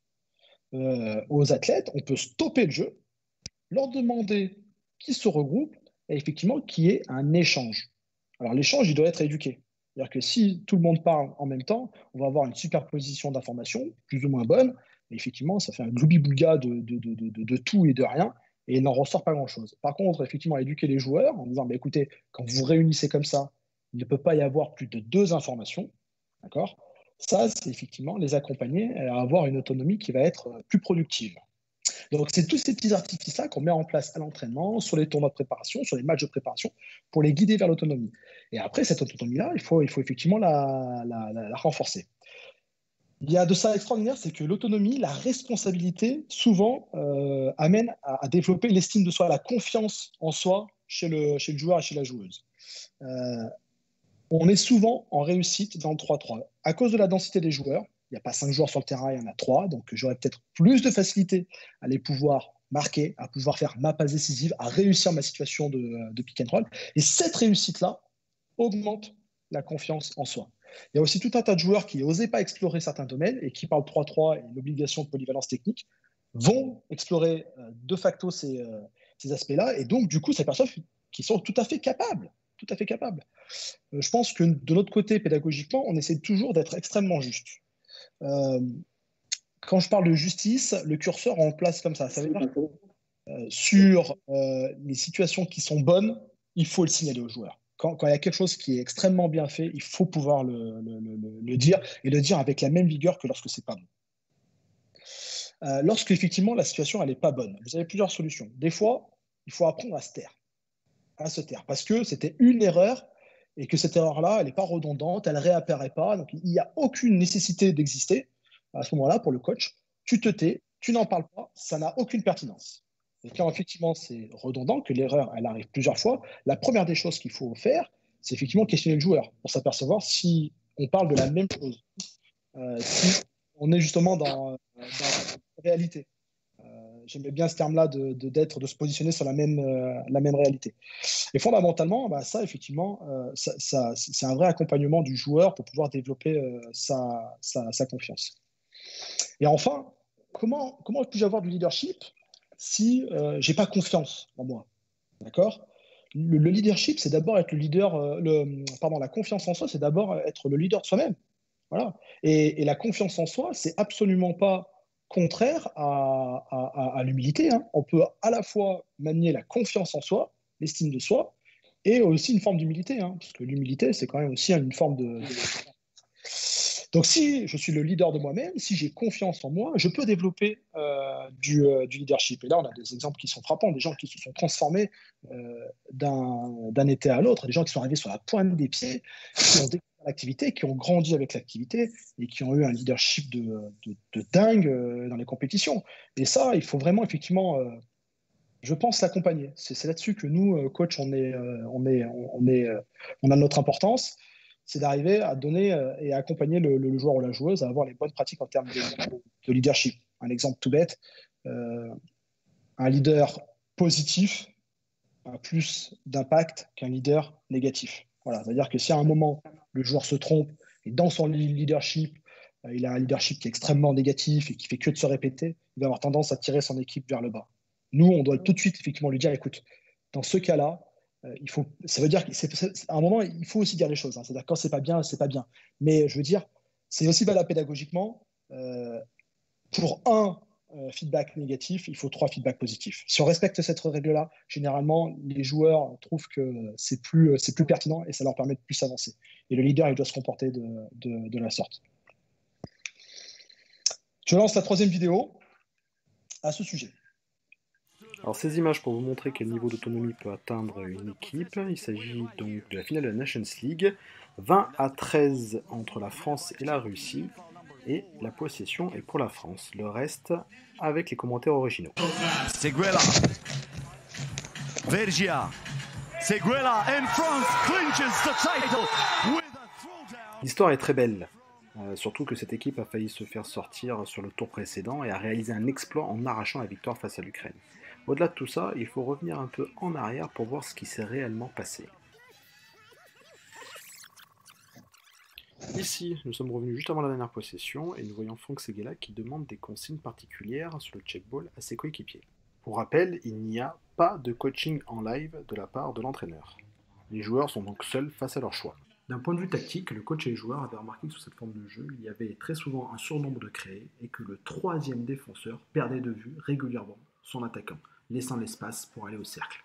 Speaker 2: aux athlètes, on peut stopper le jeu, leur demander qu'ils se regroupent et effectivement qu'il y ait un échange. Alors l'échange, il doit être éduqué. C'est-à-dire que si tout le monde parle en même temps, on va avoir une superposition d'informations, plus ou moins bonne, et effectivement, ça fait un gloubi-boulga de tout et de rien, et il n'en ressort pas grand-chose. Par contre, effectivement, éduquer les joueurs en disant, bah, écoutez, quand vous réunissez comme ça, il ne peut pas y avoir plus de 2 informations, d'accord? Ça, c'est effectivement les accompagner à avoir une autonomie qui va être plus productive. Donc, c'est tous ces petits artifices-là qu'on met en place à l'entraînement, sur les tournois de préparation, sur les matchs de préparation, pour les guider vers l'autonomie. Et après, cette autonomie-là, il faut effectivement la renforcer. Il y a de ça extraordinaire, c'est que l'autonomie, la responsabilité, souvent amène à développer l'estime de soi, la confiance en soi chez le joueur et chez la joueuse. On est souvent en réussite dans le 3-3. À cause de la densité des joueurs, il n'y a pas 5 joueurs sur le terrain, il y en a 3, donc j'aurais peut-être plus de facilité à les pouvoir marquer, à pouvoir faire ma passe décisive, à réussir ma situation de pick and roll. Et cette réussite-là augmente la confiance en soi. Il y a aussi tout un tas de joueurs qui n'osaient pas explorer certains domaines et qui, par le 3-3 et l'obligation de polyvalence technique, vont explorer de facto ces aspects-là. Et donc, du coup, ces personnes qui sont tout à fait capables. Je pense que de notre côté, pédagogiquement, on essaie toujours d'être extrêmement juste. Quand je parle de justice, le curseur en place comme ça. Ça veut dire que sur les situations qui sont bonnes, il faut le signaler aux joueurs. Quand il y a quelque chose qui est extrêmement bien fait, il faut pouvoir le dire et le dire avec la même vigueur que lorsque c'est pas bon. Lorsque effectivement la situation elle n'est pas bonne, vous avez plusieurs solutions. Des fois, il faut apprendre à se taire, parce que c'était une erreur et que cette erreur-là, elle n'est pas redondante, elle ne réapparaît pas, donc il n'y a aucune nécessité d'exister. À ce moment-là, pour le coach, tu te tais, tu n'en parles pas, ça n'a aucune pertinence. Et quand effectivement c'est redondant, que l'erreur elle arrive plusieurs fois, la première des choses qu'il faut faire, c'est effectivement questionner le joueur pour s'apercevoir si on parle de la même chose, si on est justement dans la réalité. J'aimais bien ce terme-là de se positionner sur la même réalité. Et fondamentalement, bah, ça, effectivement, c'est un vrai accompagnement du joueur pour pouvoir développer sa confiance. Et enfin, comment puis-je avoir du leadership si je n'ai pas confiance en moi? D'accord? Le leadership, c'est d'abord être le leader, la confiance en soi, c'est d'abord être le leader de soi-même. Voilà. Et la confiance en soi, c'est absolument pas contraire à l'humilité. Hein. On peut à la fois manier la confiance en soi, l'estime de soi, et aussi une forme d'humilité, hein, parce que l'humilité, c'est quand même aussi une forme de... Donc, si je suis le leader de moi-même, si j'ai confiance en moi, je peux développer du leadership. Et là, on a des exemples qui sont frappants, des gens qui se sont transformés d'un été à l'autre, des gens qui sont arrivés sur la pointe des pieds, qui ont découvert l'activité, qui ont grandi avec l'activité et qui ont eu un leadership de dingue dans les compétitions. Et ça, il faut vraiment, effectivement, je pense, l'accompagner. C'est là-dessus que nous, coach, on a notre importance. C'est d'arriver à donner et à accompagner le joueur ou la joueuse à avoir les bonnes pratiques en termes de leadership. Un exemple tout bête, un leader positif a plus d'impact qu'un leader négatif. Voilà, c'est-à-dire que si à un moment, le joueur se trompe et dans son leadership, il a un leadership qui est extrêmement négatif et qui fait que de se répéter, il va avoir tendance à tirer son équipe vers le bas. Nous, on doit tout de suite effectivement lui dire, écoute, dans ce cas-là, ça veut dire qu'à un moment, il faut aussi dire les choses. Hein. C'est-à-dire quand c'est pas bien, c'est pas bien. Mais je veux dire, c'est aussi valable pédagogiquement. Pour un feedback négatif, il faut 3 feedbacks positifs. Si on respecte cette règle-là, généralement, les joueurs trouvent que c'est plus pertinent et ça leur permet de plus avancer. Et le leader, il doit se comporter de la sorte. Je lance la 3e vidéo à ce sujet.
Speaker 3: Alors ces images pour vous montrer quel niveau d'autonomie peut atteindre une équipe. Il s'agit donc de la finale de la Nations League. 20-13 entre la France et la Russie. Et la possession est pour la France. Le reste avec les commentaires originaux.
Speaker 5: Seguela. Vergia. Seguela and France clinches the title with a throwdown.
Speaker 3: L'histoire est très belle. Surtout que cette équipe a failli se faire sortir sur le tour précédent et a réalisé un exploit en arrachant la victoire face à l'Ukraine. Au-delà de tout ça, il faut revenir un peu en arrière pour voir ce qui s'est réellement passé. Ici, nous sommes revenus juste avant la dernière possession et nous voyons Franck Seguela qui demande des consignes particulières sur le check-ball à ses coéquipiers. Pour rappel, il n'y a pas de coaching en live de la part de l'entraîneur. Les joueurs sont donc seuls face à leur choix. D'un point de vue tactique, le coach et les joueurs avaient remarqué que sous cette forme de jeu, il y avait très souvent un surnombre de créés et que le 3e défenseur perdait de vue régulièrement son attaquant, laissant l'espace pour aller au cercle.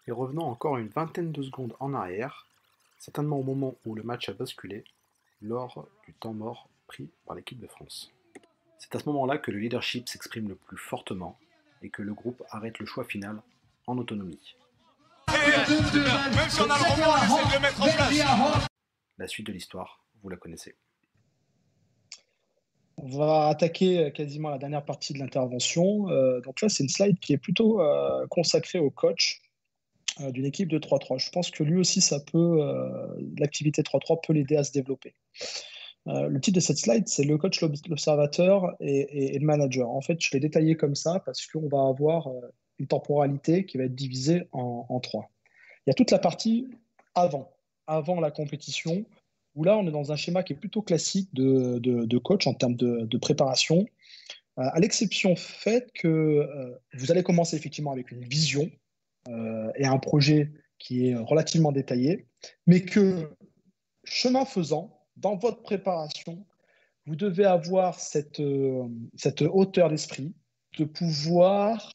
Speaker 3: Et revenons encore une vingtaine de secondes en arrière, certainement au moment où le match a basculé, lors du temps mort pris par l'équipe de France. C'est à ce moment-là que le leadership s'exprime le plus fortement et que le groupe arrête le choix final en autonomie.
Speaker 5: Même si on a le rebond, on essaie de le mettre en place.
Speaker 3: La suite de l'histoire, vous la connaissez.
Speaker 2: On va attaquer quasiment la dernière partie de l'intervention. Donc là, c'est une slide qui est plutôt consacrée au coach d'une équipe de 3-3. Je pense que lui aussi, l'activité 3-3 peut l'aider à se développer. Le titre de cette slide, c'est le coach, l'observateur et le manager. En fait, je l'ai détaillé comme ça parce qu'on va avoir une temporalité qui va être divisée en 3. Il y a toute la partie avant la compétition, où là, on est dans un schéma qui est plutôt classique de coach en termes de préparation, à l'exception faite que vous allez commencer effectivement avec une vision et un projet qui est relativement détaillé, mais que, chemin faisant, dans votre préparation, vous devez avoir cette hauteur d'esprit de pouvoir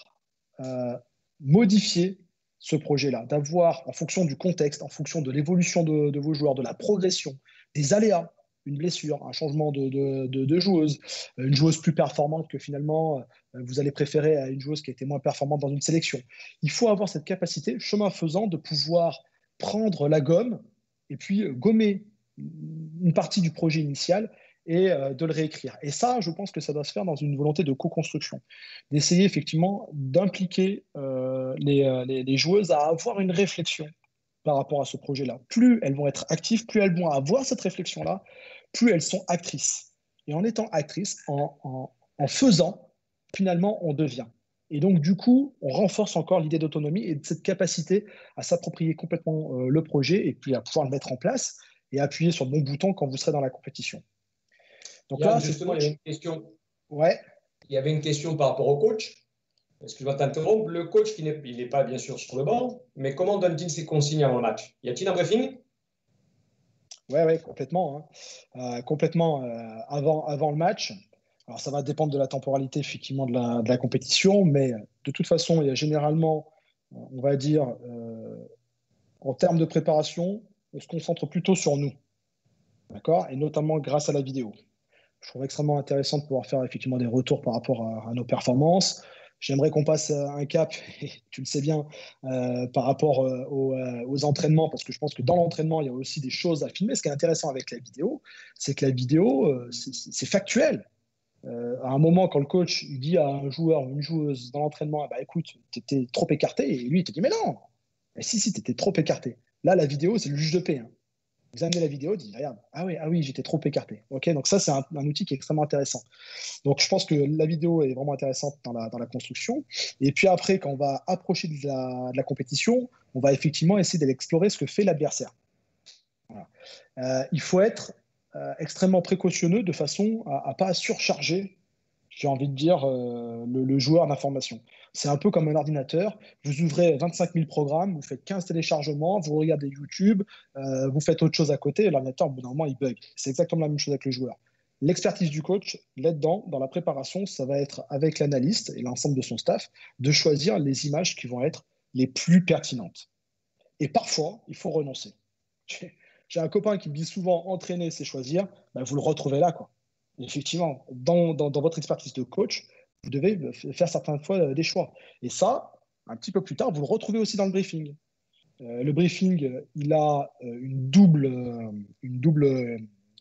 Speaker 2: modifier ce projet-là, d'avoir, en fonction du contexte, en fonction de l'évolution de vos joueurs, de la progression, des aléas, une blessure, un changement de joueuse, une joueuse plus performante que finalement vous allez préférer à une joueuse qui a été moins performante dans une sélection. Il faut avoir cette capacité, chemin faisant, de pouvoir prendre la gomme et puis gommer une partie du projet initial et de le réécrire. Et ça, je pense que ça doit se faire dans une volonté de co-construction, d'essayer effectivement d'impliquer les joueuses à avoir une réflexion par rapport à ce projet-là. Plus elles vont être actives, plus elles vont avoir cette réflexion-là, plus elles sont actrices. Et en étant actrices, en faisant, finalement, on devient. Et donc, du coup, on renforce encore l'idée d'autonomie et de cette capacité à s'approprier complètement le projet et puis à pouvoir le mettre en place et appuyer sur le bon bouton quand vous serez dans la compétition. Donc
Speaker 1: là, justement, il y avait une question.
Speaker 2: Ouais.
Speaker 1: Il y avait une question par rapport au coach. Excuse-moi de t'interrompre. Le coach, il n'est pas bien sûr sur le banc, mais comment donne-t-il ses consignes avant le match? Y a-t-il un briefing?
Speaker 2: Oui, complètement. Complètement avant le match. Alors, ça va dépendre de la temporalité, effectivement, de la compétition, mais de toute façon, il y a généralement, on va dire, en termes de préparation, on se concentre plutôt sur nous, d'accord? Et notamment grâce à la vidéo. Je trouve extrêmement intéressant de pouvoir faire effectivement des retours par rapport à nos performances. J'aimerais qu'on passe un cap, et tu le sais bien, par rapport aux entraînements, parce que je pense que dans l'entraînement, il y a aussi des choses à filmer. Ce qui est intéressant avec la vidéo, c'est que la vidéo, c'est factuel. À un moment, quand le coach dit à un joueur ou une joueuse dans l'entraînement, bah, écoute, tu étais trop écarté, et lui, il te dit, mais non, mais si, tu étais trop écarté. Là, la vidéo, c'est le juge de paix. Hein. Vous amenez la vidéo, dites, regarde, ah oui, j'étais trop écarté. Ok, donc ça, c'est un outil qui est extrêmement intéressant. Donc, je pense que la vidéo est vraiment intéressante dans la construction. Et puis après, quand on va approcher de la compétition, on va effectivement essayer d'aller explorer ce que fait l'adversaire. Voilà. Il faut être extrêmement précautionneux de façon à ne pas surcharger, j'ai envie de dire, le joueur d'information. C'est un peu comme un ordinateur. Vous ouvrez 25 000 programmes, vous faites 15 téléchargements, vous regardez YouTube, vous faites autre chose à côté, et l'ordinateur, au bout d'un moment, il bug. C'est exactement la même chose avec le joueur. L'expertise du coach, là-dedans, dans la préparation, ça va être avec l'analyste et l'ensemble de son staff, de choisir les images qui vont être les plus pertinentes. Et parfois, il faut renoncer. J'ai un copain qui me dit souvent, entraîner, c'est choisir. Ben, vous le retrouvez là, quoi. Et effectivement, dans votre expertise de coach, vous devez faire certaines fois des choix. Et ça, un petit peu plus tard, vous le retrouvez aussi dans le briefing. Le briefing, il a une double,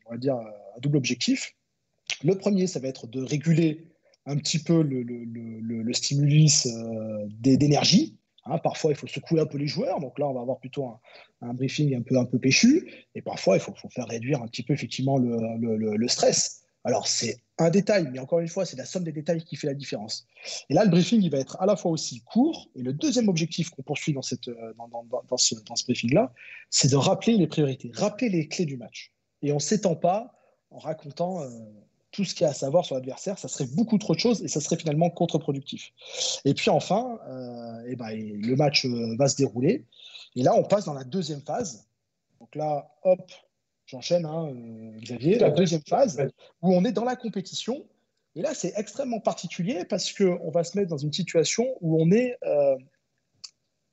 Speaker 2: on va dire, un double objectif. Le premier, ça va être de réguler un petit peu le stimulus d'énergie. Hein, parfois, il faut secouer un peu les joueurs. Donc là, on va avoir plutôt un briefing un peu péchu. Et parfois, il faut faire réduire un petit peu effectivement le stress. Alors, c'est un détail, mais encore une fois, c'est la somme des détails qui fait la différence. Et là, le briefing, il va être à la fois aussi court. Et le deuxième objectif qu'on poursuit dans ce briefing-là, c'est de rappeler les priorités, rappeler les clés du match. Et on ne s'étend pas en racontant tout ce qu'il y a à savoir sur l'adversaire. Ça serait beaucoup trop de choses et ça serait finalement contre-productif. Et puis enfin, le match va se dérouler. Et là, on passe dans la deuxième phase. Donc là, hop, j'enchaîne, Xavier. La deuxième phase où on est dans la compétition. Et là, c'est extrêmement particulier parce qu'on va se mettre dans une situation où on est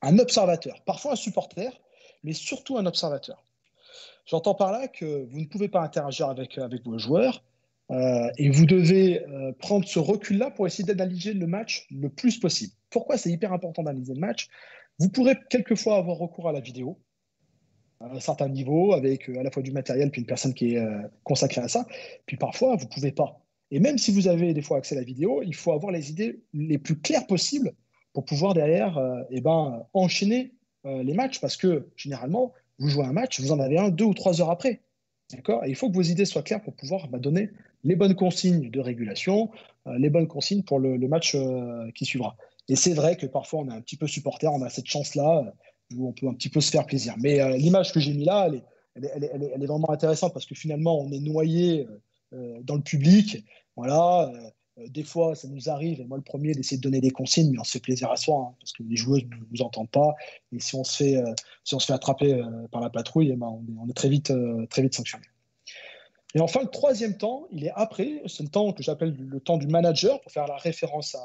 Speaker 2: un observateur, parfois un supporter, mais surtout un observateur. J'entends par là que vous ne pouvez pas interagir avec vos joueurs et vous devez prendre ce recul-là pour essayer d'analyser le match le plus possible. Pourquoi c'est hyper important d'analyser le match? Vous pourrez quelquefois avoir recours à la vidéo, à un certain niveau, avec à la fois du matériel puis une personne qui est consacrée à ça. Puis parfois, vous ne pouvez pas. Et même si vous avez des fois accès à la vidéo, il faut avoir les idées les plus claires possibles pour pouvoir derrière enchaîner les matchs. Parce que généralement, vous jouez un match, vous en avez un 2 ou 3 heures après. D'accord? Et il faut que vos idées soient claires pour pouvoir donner les bonnes consignes de régulation, les bonnes consignes pour le match qui suivra. Et c'est vrai que parfois, on est un petit peu supporter, on a cette chance-là où on peut un petit peu se faire plaisir. Mais l'image que j'ai mise là, elle est vraiment intéressante parce que finalement, on est noyé dans le public. Voilà. Des fois, ça nous arrive, et moi le premier, d'essayer de donner des consignes, mais on se fait plaisir à soi, parce que les joueuses ne vous entendent pas. Et si on se fait attraper par la patrouille, on est très vite sanctionné. Et enfin, le troisième temps, il est après, c'est le temps que j'appelle le temps du manager, pour faire la référence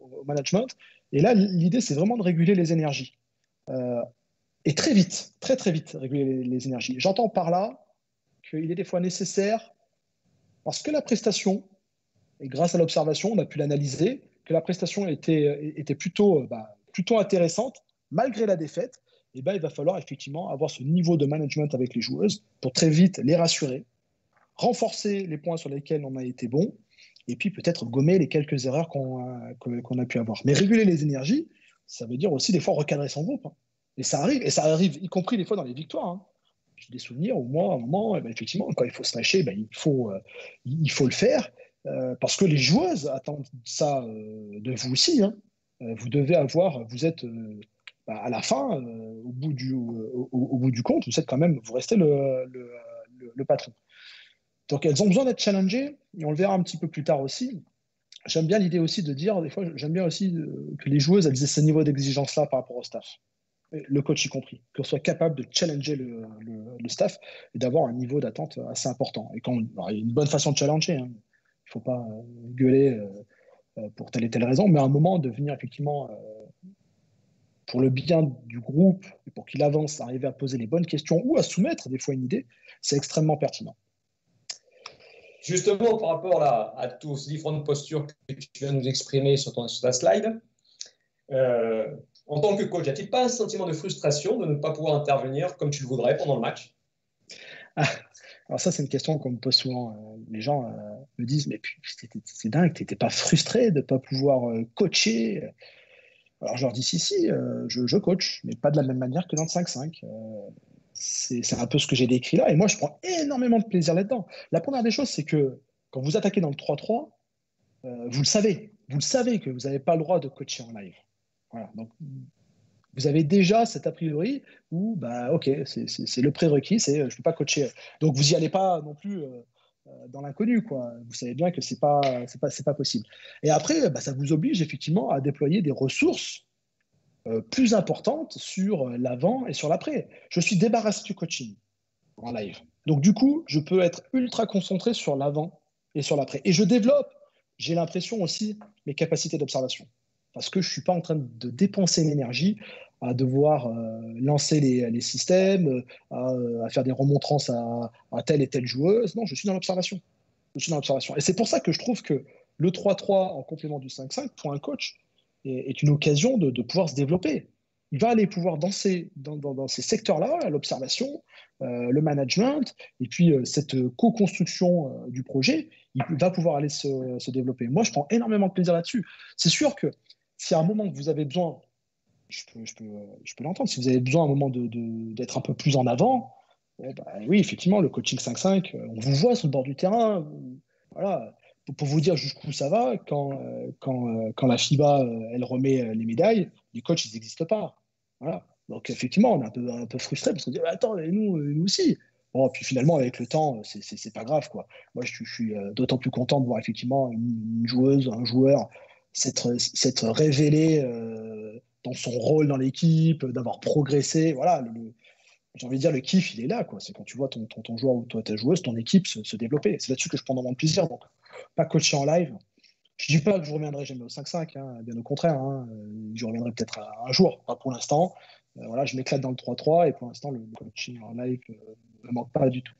Speaker 2: au management. Et là, l'idée, c'est vraiment de réguler les énergies. Et très vite, très très vite, réguler les énergies. J'entends par là qu'il est des fois nécessaire, parce que la prestation, et grâce à l'observation, on a pu l'analyser, que la prestation était plutôt intéressante, malgré la défaite. Et il va falloir effectivement avoir ce niveau de management avec les joueuses pour très vite les rassurer, renforcer les points sur lesquels on a été bon, et puis peut-être gommer les quelques erreurs qu'on a pu avoir. Mais réguler les énergies, ça veut dire aussi des fois recadrer son groupe. Hein. Et ça arrive, y compris des fois dans les victoires. Hein. J'ai des souvenirs où moi, à un moment, effectivement, quand il faut se lâcher, il faut le faire. Parce que les joueuses attendent ça de vous aussi. Hein. Vous devez vous êtes à la fin, au bout du compte, vous restez le patron. Donc elles ont besoin d'être challengées, et on le verra un petit peu plus tard aussi. J'aime bien l'idée aussi de dire, des fois, j'aime bien aussi que les joueuses aient ce niveau d'exigence-là par rapport au staff, le coach y compris, qu'on soit capable de challenger le staff et d'avoir un niveau d'attente assez important. Et il y a une bonne façon de challenger, hein. Il ne faut pas gueuler pour telle et telle raison, mais à un moment, de venir effectivement, pour le bien du groupe, et pour qu'il avance, arriver à poser les bonnes questions ou à soumettre des fois une idée, c'est extrêmement pertinent.
Speaker 1: Justement, par rapport à toutes ces différentes postures que tu viens de nous exprimer sur ta slide, en tant que coach, y a-t-il pas un sentiment de frustration de ne pas pouvoir intervenir comme tu le voudrais pendant le match?
Speaker 2: Alors ça, c'est une question qu'on me pose souvent. Les gens me disent, mais c'est dingue, tu n'étais pas frustré de ne pas pouvoir coacher? Alors je leur dis, si, je coach, mais pas de la même manière que dans le 5-5. c'est un peu ce que j'ai décrit là. Et moi, je prends énormément de plaisir là-dedans. La première des choses, c'est que quand vous attaquez dans le 3-3, vous le savez. Vous le savez que vous n'avez pas le droit de coacher en live. Voilà. Donc, vous avez déjà cet a priori où, bah, OK, c'est le prérequis, c'est je ne peux pas coacher. Donc, vous n'y allez pas non plus dans l'inconnu, quoi. Vous savez bien que c'est pas possible. Et après, bah, ça vous oblige effectivement à déployer des ressources plus importantes sur l'avant et sur l'après. Je suis débarrassé du coaching en live. Donc, du coup, je peux être ultra concentré sur l'avant et sur l'après. Et je développe, j'ai l'impression aussi, mes capacités d'observation. Parce que je ne suis pas en train de dépenser l'énergie à devoir lancer les systèmes, à faire des remontrances à telle et telle joueuse. Non, je suis dans l'observation. Je suis dans l'observation. Et c'est pour ça que je trouve que le 3-3 en complément du 5-5 pour un coach est une occasion de pouvoir se développer. Il va aller pouvoir danser dans ces secteurs-là, l'observation, le management, et puis cette co-construction du projet, il va pouvoir aller se développer. Moi, je prends énormément de plaisir là-dessus. C'est sûr que si à un moment que vous avez besoin, je peux l'entendre, si vous avez besoin à un moment d'être un peu plus en avant, bah, oui, effectivement, le coaching 5-5, on vous voit sur le bord du terrain. Voilà. Pour vous dire jusqu'où ça va, quand la FIBA elle remet les médailles, les coachs, ils n'existent pas. Voilà. Donc, effectivement, on est un peu frustré parce qu'on dit attends, nous aussi. Bon, puis finalement, avec le temps, c'est pas grave, quoi. Moi, je suis d'autant plus content de voir effectivement une joueuse, un joueur s'être révélé dans son rôle dans l'équipe, d'avoir progressé. Voilà, j'ai envie de dire, le kiff, il est là, quoi. C'est quand tu vois ton joueur ou ta joueuse, ton équipe se développer. C'est là-dessus que je prends vraiment de plaisir. Donc, pas coacher en live. Je ne dis pas que je reviendrai jamais au 5-5, hein, bien au contraire. Hein. Je reviendrai peut-être un jour, pas pour l'instant. Voilà, je m'éclate dans le 3-3 et pour l'instant, le coaching en live ne me manque pas du tout.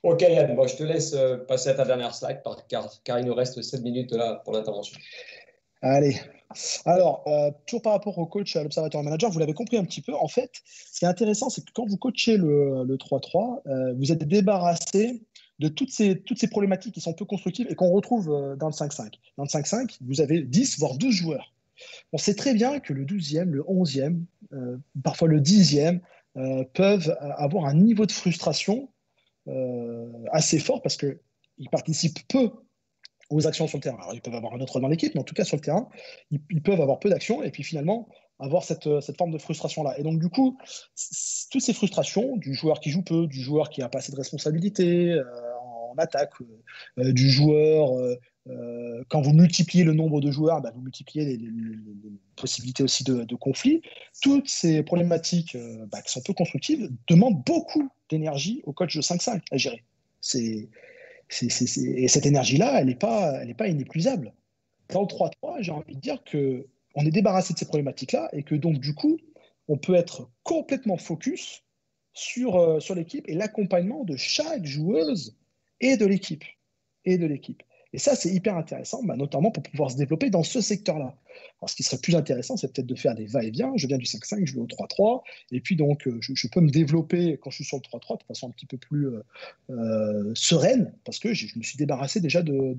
Speaker 1: Ok Yann, bon, je te laisse passer à ta dernière slide car il nous reste 7 minutes là pour l'intervention.
Speaker 2: Allez. Alors, toujours par rapport au coach, à l'observateur et manager, vous l'avez compris un petit peu. En fait, ce qui est intéressant, c'est que quand vous coachez le 3-3, vous êtes débarrassé de toutes ces problématiques qui sont peu constructives et qu'on retrouve dans le 5-5. Dans le 5-5, vous avez 10, voire 12 joueurs. On sait très bien que le 12e, le 11e, parfois le 10e, peuvent avoir un niveau de frustration assez fort parce qu'ils participent peu aux actions sur le terrain. Alors, ils peuvent avoir un autre dans l'équipe, mais en tout cas, sur le terrain, ils peuvent avoir peu d'actions et puis finalement avoir cette forme de frustration-là. Et donc, du coup, toutes ces frustrations du joueur qui joue peu, du joueur qui n'a pas assez de responsabilité en attaque, du joueur, quand vous multipliez le nombre de joueurs, bah, vous multipliez les possibilités aussi de conflits. Toutes ces problématiques bah, qui sont peu constructives demandent beaucoup d'énergie au coach de 5-5 à gérer. Et cette énergie-là, elle n'est pas inépuisable. Dans le 3-3, j'ai envie de dire qu'on est débarrassé de ces problématiques-là et que donc, du coup, on peut être complètement focus sur l'équipe et l'accompagnement de chaque joueuse et de l'équipe. Et ça, c'est hyper intéressant, bah, notamment pour pouvoir se développer dans ce secteur-là. Alors, ce qui serait plus intéressant, c'est peut-être de faire des va-et-vient. Je viens du 5-5, je vais au 3-3, et puis donc, je peux me développer quand je suis sur le 3-3 de façon un petit peu plus sereine, parce que je me suis débarrassé déjà de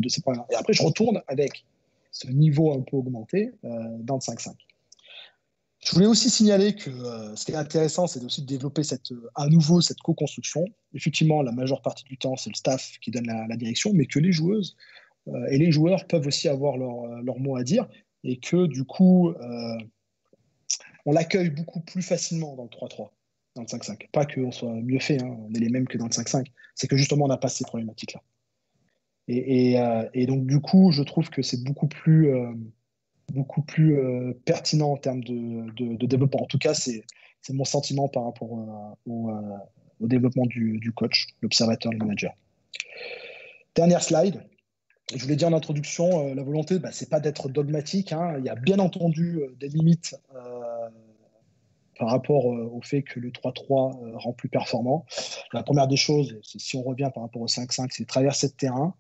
Speaker 2: ces problèmes. Et après, je retourne avec ce niveau un peu augmenté dans le 5-5. Je voulais aussi signaler que ce qui est intéressant, c'est aussi de développer à nouveau cette co-construction. Effectivement, la majeure partie du temps, c'est le staff qui donne la direction, mais que les joueuses et les joueurs peuvent aussi avoir leur mot à dire et que du coup, on l'accueille beaucoup plus facilement dans le 3-3, dans le 5-5. Pas qu'on soit mieux fait, hein, on est les mêmes que dans le 5-5, c'est que justement, on n'a pas ces problématiques-là. Et donc, du coup, je trouve que c'est beaucoup plus pertinent en termes de développement. En tout cas, c'est mon sentiment par rapport au développement du coach, l'observateur, le manager. Dernière slide. Je vous l'ai dit en introduction, la volonté, c'est pas d'être dogmatique. Hein. Il y a bien entendu des limites par rapport au fait que le 3-3 rend plus performant. La première des choses, c'est si on revient par rapport au 5-5, c'est traverser le terrain.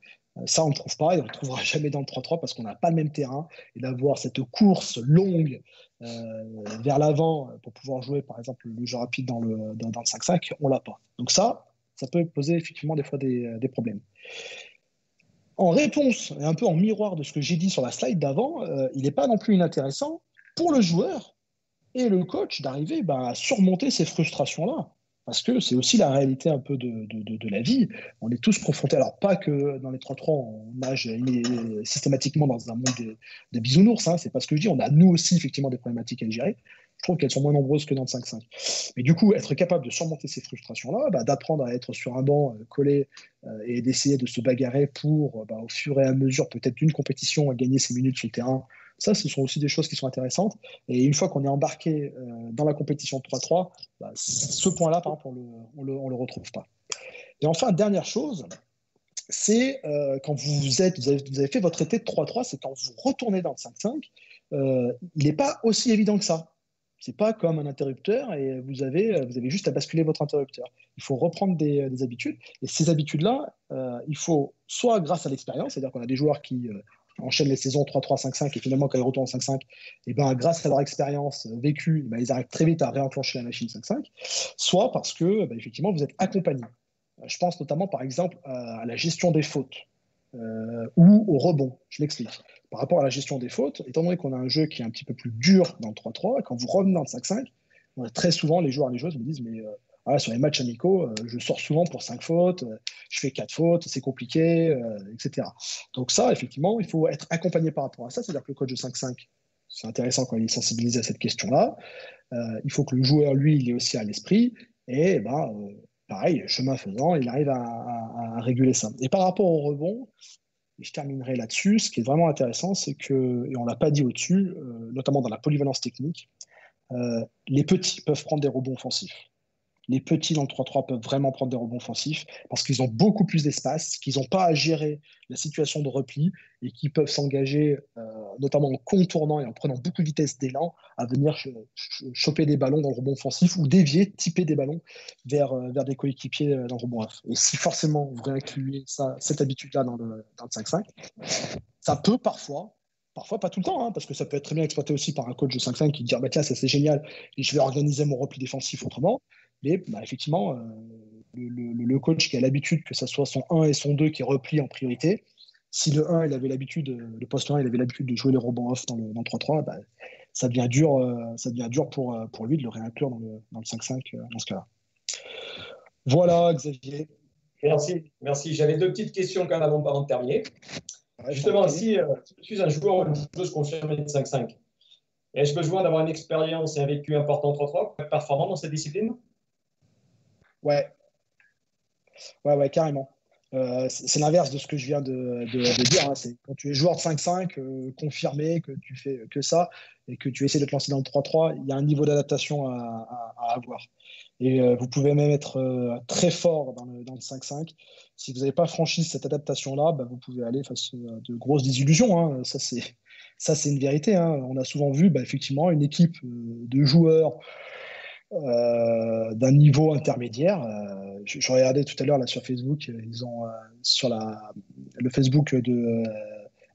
Speaker 2: Ça, on ne le trouve pas et on ne le trouvera jamais dans le 3-3 parce qu'on n'a pas le même terrain. Et d'avoir cette course longue vers l'avant pour pouvoir jouer, par exemple, le jeu rapide dans le 5-5, on ne l'a pas. Donc ça peut poser effectivement des fois des problèmes. En réponse, et un peu en miroir de ce que j'ai dit sur la slide d'avant, il n'est pas non plus inintéressant pour le joueur et le coach d'arriver à surmonter ces frustrations-là. Parce que c'est aussi la réalité un peu de la vie. On est tous confrontés, alors pas que dans les 3-3, on nage systématiquement dans un monde de bisounours, hein, c'est pas ce que je dis, on a nous aussi effectivement des problématiques à gérer. Je trouve qu'elles sont moins nombreuses que dans le 5-5. Mais du coup, être capable de surmonter ces frustrations-là, d'apprendre à être sur un banc collé et d'essayer de se bagarrer pour, au fur et à mesure, peut-être d'une compétition, à gagner ses minutes sur le terrain, ça, ce sont aussi des choses qui sont intéressantes. Et une fois qu'on est embarqué dans la compétition de 3-3, ce point-là, par exemple, on le retrouve pas. Et enfin, dernière chose, c'est quand vous avez fait votre été de 3-3, c'est quand vous retournez dans le 5-5, il n'est pas aussi évident que ça. C'est pas comme un interrupteur et vous avez juste à basculer votre interrupteur. Il faut reprendre des habitudes. Et ces habitudes-là, il faut soit grâce à l'expérience, c'est-à-dire qu'on a des joueurs qui enchaînent les saisons 3-3, 5-5 et finalement quand ils retournent en 5-5, grâce à leur expérience vécue, ils arrivent très vite à réenclencher la machine 5-5, soit parce que effectivement vous êtes accompagné. Je pense notamment par exemple à la gestion des fautes ou au rebond. Je m'explique. Par rapport à la gestion des fautes, étant donné qu'on a un jeu qui est un petit peu plus dur dans le 3-3, quand vous revenez dans le 5-5, très souvent les joueurs et les joueuses me disent sur les matchs amicaux, je sors souvent pour 5 fautes, je fais 4 fautes, c'est compliqué, etc. Donc ça, effectivement, il faut être accompagné par rapport à ça. C'est-à-dire que le coach de 5-5, c'est intéressant quand il est sensibilisé à cette question-là. Il faut que le joueur, lui, il est aussi à l'esprit. Et pareil, chemin faisant, il arrive à réguler ça. Et par rapport au rebond, et je terminerai là-dessus, ce qui est vraiment intéressant, c'est que, et on ne l'a pas dit au-dessus, notamment dans la polyvalence technique, les petits peuvent prendre des rebonds offensifs. Les petits dans le 3-3 peuvent vraiment prendre des rebonds offensifs parce qu'ils ont beaucoup plus d'espace, qu'ils n'ont pas à gérer la situation de repli et qu'ils peuvent s'engager, notamment en contournant et en prenant beaucoup de vitesse d'élan, à venir choper des ballons dans le rebond offensif ou dévier, typer des ballons vers des coéquipiers dans le rebond off. Et si forcément vous réincluez cette habitude-là dans le 5-5, ça peut parfois pas tout le temps, hein, parce que ça peut être très bien exploité aussi par un coach de 5-5 qui dit tiens, ça c'est génial et je vais organiser mon repli défensif autrement. Mais effectivement, le coach qui a l'habitude que ce soit son 1 et son 2 qui replient en priorité, si le 1, le poste 1, il avait l'habitude de jouer les rebonds off dans le 3-3, ça devient dur pour lui de le réinclure dans le 5-5 dans ce cas-là. Voilà, Xavier.
Speaker 1: Merci. J'avais 2 petites questions quand même avant de terminer. Ouais, justement, si je suis un joueur ou une joueuse confirmée de 5-5, ai-je besoin d'avoir une expérience et un vécu important en 3-3 pour être performant dans cette discipline?
Speaker 2: Ouais, carrément. C'est l'inverse de ce que je viens de dire. Hein. C'est quand tu es joueur de 5-5, confirmé, que tu fais que ça, et que tu essaies de te lancer dans le 3-3, il y a un niveau d'adaptation à avoir. Et vous pouvez même être très fort dans le 5-5. Si vous n'avez pas franchi cette adaptation-là, vous pouvez aller face à de grosses désillusions. Hein. Ça, c'est une vérité. Hein. On a souvent vu, effectivement, une équipe de joueurs d'un niveau intermédiaire. Je regardais tout à l'heure là sur Facebook, ils ont sur le Facebook de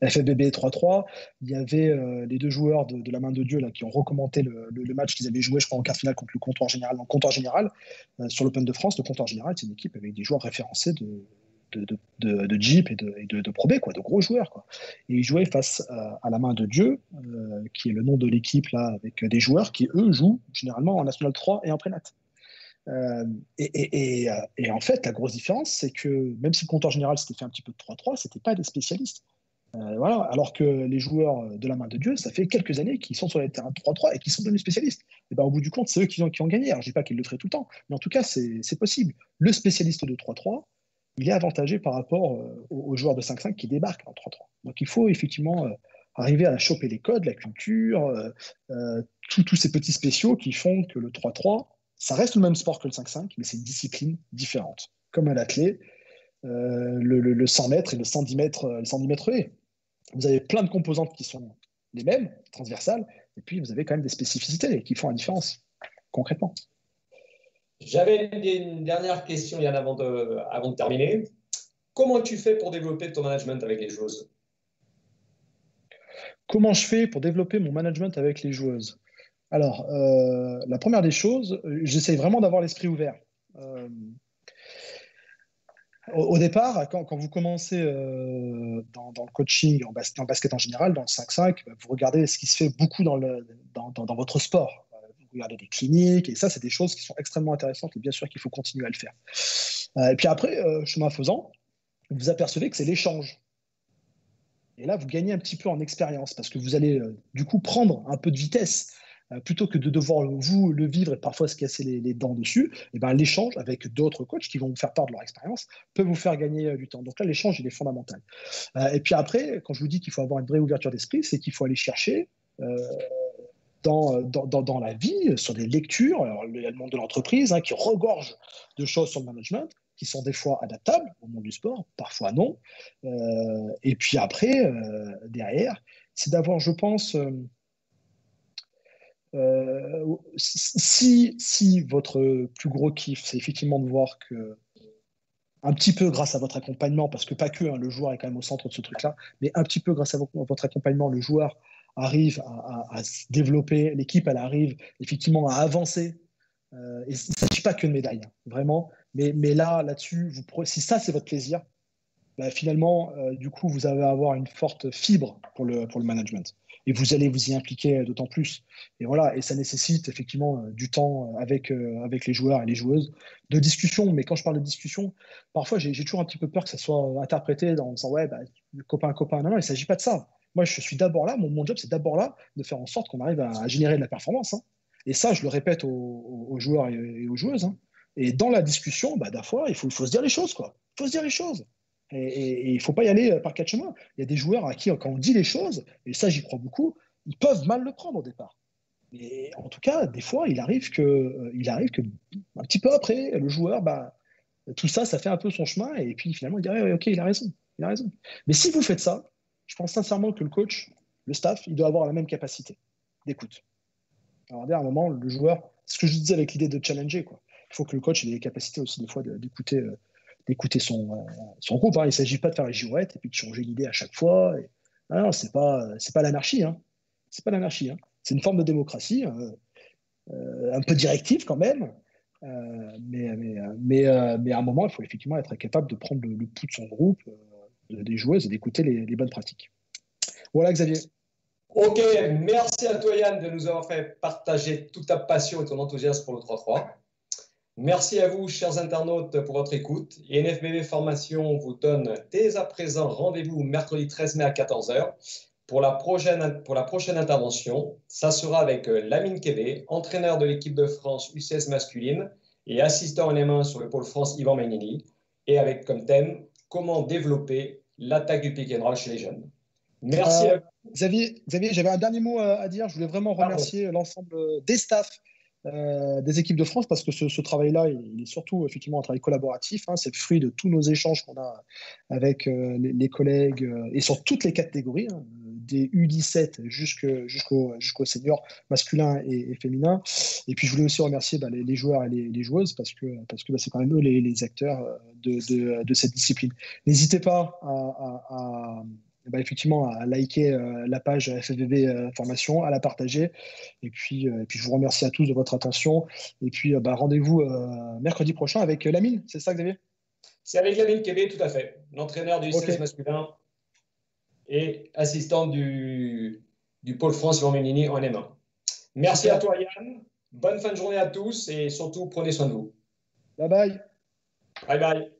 Speaker 2: FFBB 3-3, il y avait les 2 joueurs de la main de Dieu là, qui ont recommandé le match qu'ils avaient joué, je crois, en quart finale contre le Comptoir Général. En Comptoir Général, sur l'Open de France, le Comptoir Général, c'est une équipe avec des joueurs référencés de Jeep et de Pro B, quoi, de gros joueurs, quoi. Et ils jouaient face à la main de Dieu, qui est le nom de l'équipe là, avec des joueurs qui eux jouent généralement en National 3 et en Prénat. Et en fait, la grosse différence, c'est que même si le compteur général s'était fait un petit peu de 3-3, c'était pas des spécialistes. Voilà. Alors que les joueurs de la main de Dieu, ça fait quelques années qu'ils sont sur les terrains 3-3 et qu'ils sont devenus spécialistes. Et au bout du compte, c'est eux qui ont gagné. Alors, je ne dis pas qu'ils le feraient tout le temps, mais en tout cas, c'est possible. Le spécialiste de 3-3, il est avantagé par rapport aux joueurs de 5-5 qui débarquent en 3-3. Donc il faut effectivement arriver à choper les codes, la culture, tous ces petits spéciaux qui font que le 3-3, ça reste le même sport que le 5-5, mais c'est une discipline différente. Comme à l'athlé, le 100 mètres et le 110 mètres haies. Vous avez plein de composantes qui sont les mêmes, transversales, et puis vous avez quand même des spécificités qui font la différence, concrètement.
Speaker 1: J'avais une dernière question, Yann, avant de terminer. Comment tu fais pour développer ton management avec les joueuses?
Speaker 2: Comment je fais pour développer mon management avec les joueuses? Alors, la première des choses, j'essaye vraiment d'avoir l'esprit ouvert. Au départ, quand vous commencez dans le coaching, dans le basket en général, dans le 5-5, vous regardez ce qui se fait beaucoup dans votre sport. regarder des cliniques, et ça, c'est des choses qui sont extrêmement intéressantes, et bien sûr qu'il faut continuer à le faire. Et puis après, chemin faisant, vous vous apercevez que c'est l'échange. Et là, vous gagnez un petit peu en expérience, parce que vous allez du coup prendre un peu de vitesse, plutôt que de devoir vous le vivre et parfois se casser les dents dessus. Et ben, l'échange avec d'autres coachs qui vont vous faire part de leur expérience peut vous faire gagner du temps. Donc là, l'échange, il est fondamental. Et puis après, quand je vous dis qu'il faut avoir une vraie ouverture d'esprit, c'est qu'il faut aller chercher dans la vie, sur des lectures. Alors, il y a le monde de l'entreprise qui regorge de choses sur le management qui sont des fois adaptables au monde du sport, parfois non. Et puis après, derrière, c'est d'avoir, je pense, si votre plus gros kiff, c'est effectivement de voir que, un petit peu grâce à votre accompagnement, parce que pas que, le joueur est quand même au centre de ce truc-là, mais un petit peu grâce à votre accompagnement, le joueur arrive à se développer, l'équipe, elle arrive effectivement à avancer. Et il ne s'agit pas que de médailles, vraiment. Mais là-dessus, si ça, c'est votre plaisir, bah, finalement, du coup, vous allez avoir une forte fibre pour le management. Et vous allez vous y impliquer d'autant plus. Et voilà, et ça nécessite effectivement du temps avec les joueurs et les joueuses, de discussion. Mais quand je parle de discussion, parfois, j'ai toujours un petit peu peur que ça soit interprété en disant, ouais, bah, copain. Non, il ne s'agit pas de ça. Moi, je suis d'abord là, mon job, c'est d'abord là de faire en sorte qu'on arrive à générer de la performance. Et ça, je le répète aux joueurs et aux joueuses. Et dans la discussion, bah, d'abord, il faut se dire les choses, quoi. Il faut se dire les choses. Et il ne faut pas y aller par quatre chemins. Il y a des joueurs à qui, quand on dit les choses, et ça, j'y crois beaucoup, ils peuvent mal le prendre au départ. Et en tout cas, des fois, il arrive que un petit peu après, le joueur, bah, tout ça, ça fait un peu son chemin. Et puis finalement, il dit, ouais, ok, il a raison. Mais si vous faites ça, je pense sincèrement que le coach, le staff, il doit avoir la même capacité d'écoute. Alors, à un moment, le joueur, c'est ce que je disais avec l'idée de challenger, quoi. Il faut que le coach ait les capacités aussi, des fois, d'écouter son groupe. Il ne s'agit pas de faire les girouettes et puis de changer l'idée à chaque fois. Non, c'est pas l'anarchie. C'est pas l'anarchie. C'est une forme de démocratie, un peu directive quand même. Mais à un moment, il faut effectivement être capable de prendre le pouls de son groupe, des joueuses, et d'écouter les bonnes pratiques. Voilà, Xavier.
Speaker 1: Ok, merci à toi Yann de nous avoir fait partager toute ta passion et ton enthousiasme pour le 3-3. Merci à vous, chers internautes, pour votre écoute. Et NFBB Formation vous donne dès à présent rendez-vous mercredi 13 mai à 14h pour la prochaine intervention. Ça sera avec Lamine Kébé, entraîneur de l'équipe de France U16 masculine et assistant en M1 sur le pôle France Yvan Magnini, et avec comme thème comment développer l'attaque du pick and roll chez les jeunes. Merci à vous.
Speaker 2: Xavier, j'avais un dernier mot à dire. Je voulais vraiment remercier l'ensemble des staffs des équipes de France, parce que ce travail-là, il est surtout effectivement un travail collaboratif. C'est le fruit de tous nos échanges qu'on a avec les collègues et sur toutes les catégories, des U17 jusqu'aux seniors masculins et féminins. Et puis je voulais aussi remercier les joueurs et les joueuses, parce que c'est quand même eux les acteurs de cette discipline. N'hésitez pas effectivement à liker la page FFBB Formation, à la partager. Et puis je vous remercie à tous de votre attention. Et puis rendez-vous mercredi prochain avec Lamine, c'est ça, Xavier?
Speaker 1: C'est avec Lamine Kébé, tout à fait. L'entraîneur du U16 masculin et assistant du pôle France Yvan Magnini en M1. Merci à toi Yann. Bonne fin de journée à tous et surtout prenez soin de vous.
Speaker 2: Bye bye.
Speaker 1: Bye bye.